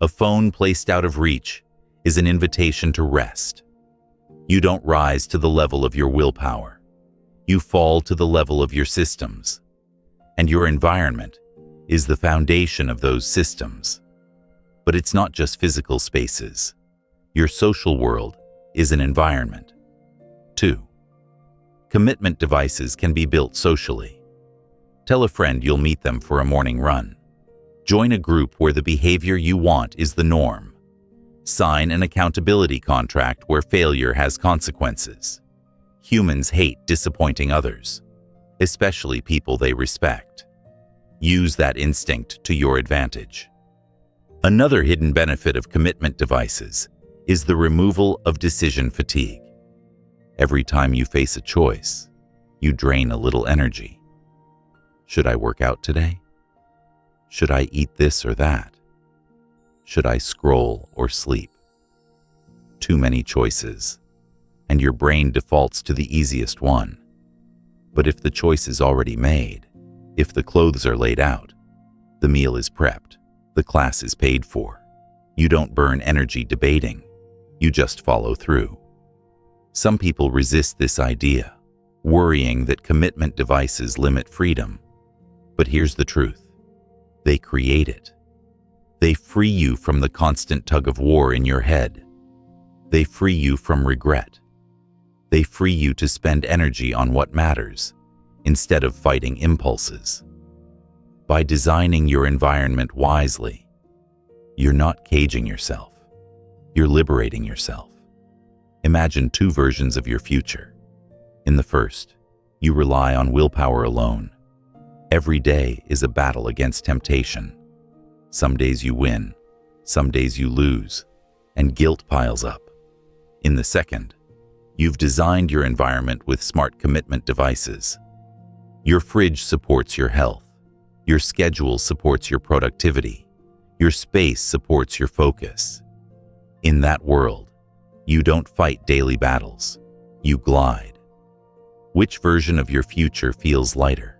A phone placed out of reach is an invitation to rest. You don't rise to the level of your willpower. You fall to the level of your systems. And your environment is the foundation of those systems. But it's not just physical spaces. Your social world is an environment. 2. Commitment devices can be built socially. Tell a friend you'll meet them for a morning run. Join a group where the behavior you want is the norm. Sign an accountability contract where failure has consequences. Humans hate disappointing others, especially people they respect. Use that instinct to your advantage. Another hidden benefit of commitment devices is the removal of decision fatigue. Every time you face a choice, you drain a little energy. Should I work out today? Should I eat this or that? Should I scroll or sleep? Too many choices, and your brain defaults to the easiest one. But if the choice is already made, if the clothes are laid out, the meal is prepped, the class is paid for, you don't burn energy debating, you just follow through. Some people resist this idea, worrying that commitment devices limit freedom. But here's the truth. They create it. They free you from the constant tug-of-war in your head. They free you from regret. They free you to spend energy on what matters, instead of fighting impulses. By designing your environment wisely, you're not caging yourself. You're liberating yourself. Imagine 2 versions of your future. In the first, you rely on willpower alone. Every day is a battle against temptation. Some days you win, some days you lose, and guilt piles up. In the second, you've designed your environment with smart commitment devices. Your fridge supports your health. Your schedule supports your productivity. Your space supports your focus. In that world, you don't fight daily battles. You glide. Which version of your future feels lighter?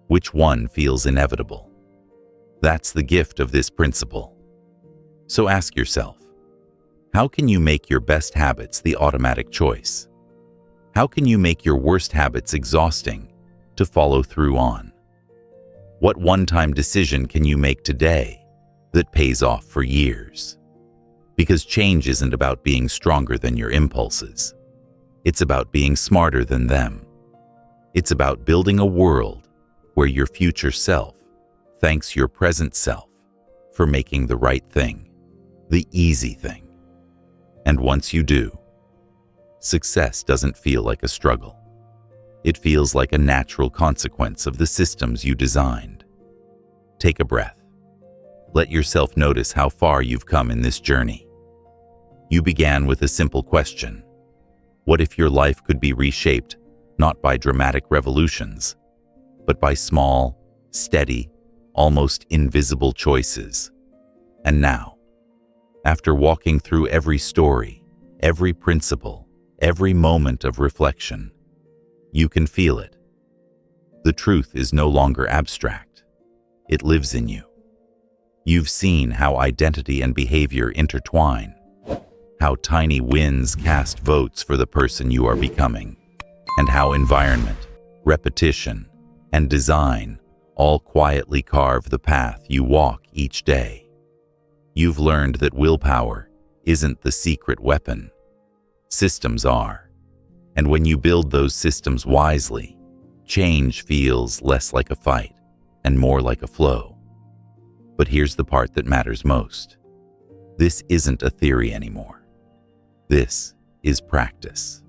Which one feels inevitable? That's the gift of this principle. So ask yourself, how can you make your best habits the automatic choice? How can you make your worst habits exhausting to follow through on? What one-time decision can you make today that pays off for years? Because change isn't about being stronger than your impulses. It's about being smarter than them. It's about building a world where your future self thanks your present self for making the right thing, the easy thing. And once you do, success doesn't feel like a struggle. It feels like a natural consequence of the systems you designed. Take a breath. Let yourself notice how far you've come in this journey. You began with a simple question. What if your life could be reshaped not by dramatic revolutions, but by small, steady, almost invisible choices. And now, after walking through every story, every principle, every moment of reflection, you can feel it. The truth is no longer abstract. It lives in you. You've seen how identity and behavior intertwine, how tiny wins cast votes for the person you are becoming, and how environment, repetition, and design all quietly carve the path you walk each day. You've learned that willpower isn't the secret weapon. Systems are. And when you build those systems wisely, change feels less like a fight and more like a flow. But here's the part that matters most. This isn't a theory anymore. This is practice.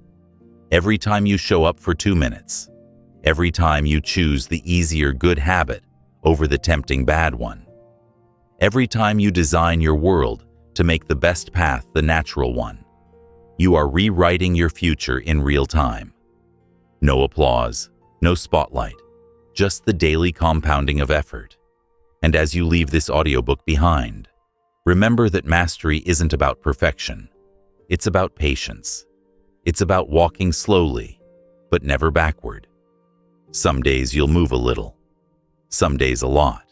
Every time you show up for 2 minutes, every time you choose the easier good habit over the tempting bad one, every time you design your world to make the best path the natural one, you are rewriting your future in real time. No applause, no spotlight, just the daily compounding of effort. And as you leave this audiobook behind, remember that mastery isn't about perfection. It's about patience. It's about walking slowly, but never backward. Some days you'll move a little, some days a lot.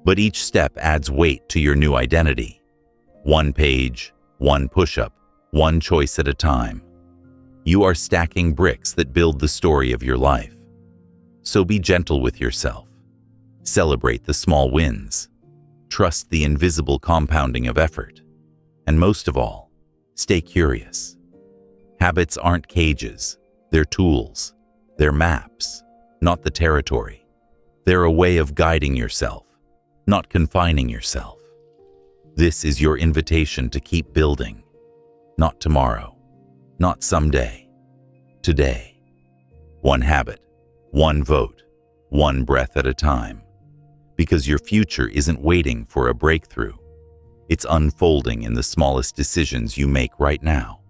But each step adds weight to your new identity. One page, one push-up, one choice at a time. You are stacking bricks that build the story of your life. So be gentle with yourself. Celebrate the small wins. Trust the invisible compounding of effort. And most of all, stay curious. Habits aren't cages. They're tools. They're maps, not the territory. They're a way of guiding yourself, not confining yourself. This is your invitation to keep building. Not tomorrow, not someday. Today. One habit, one vote, one breath at a time. Because your future isn't waiting for a breakthrough. It's unfolding in the smallest decisions you make right now.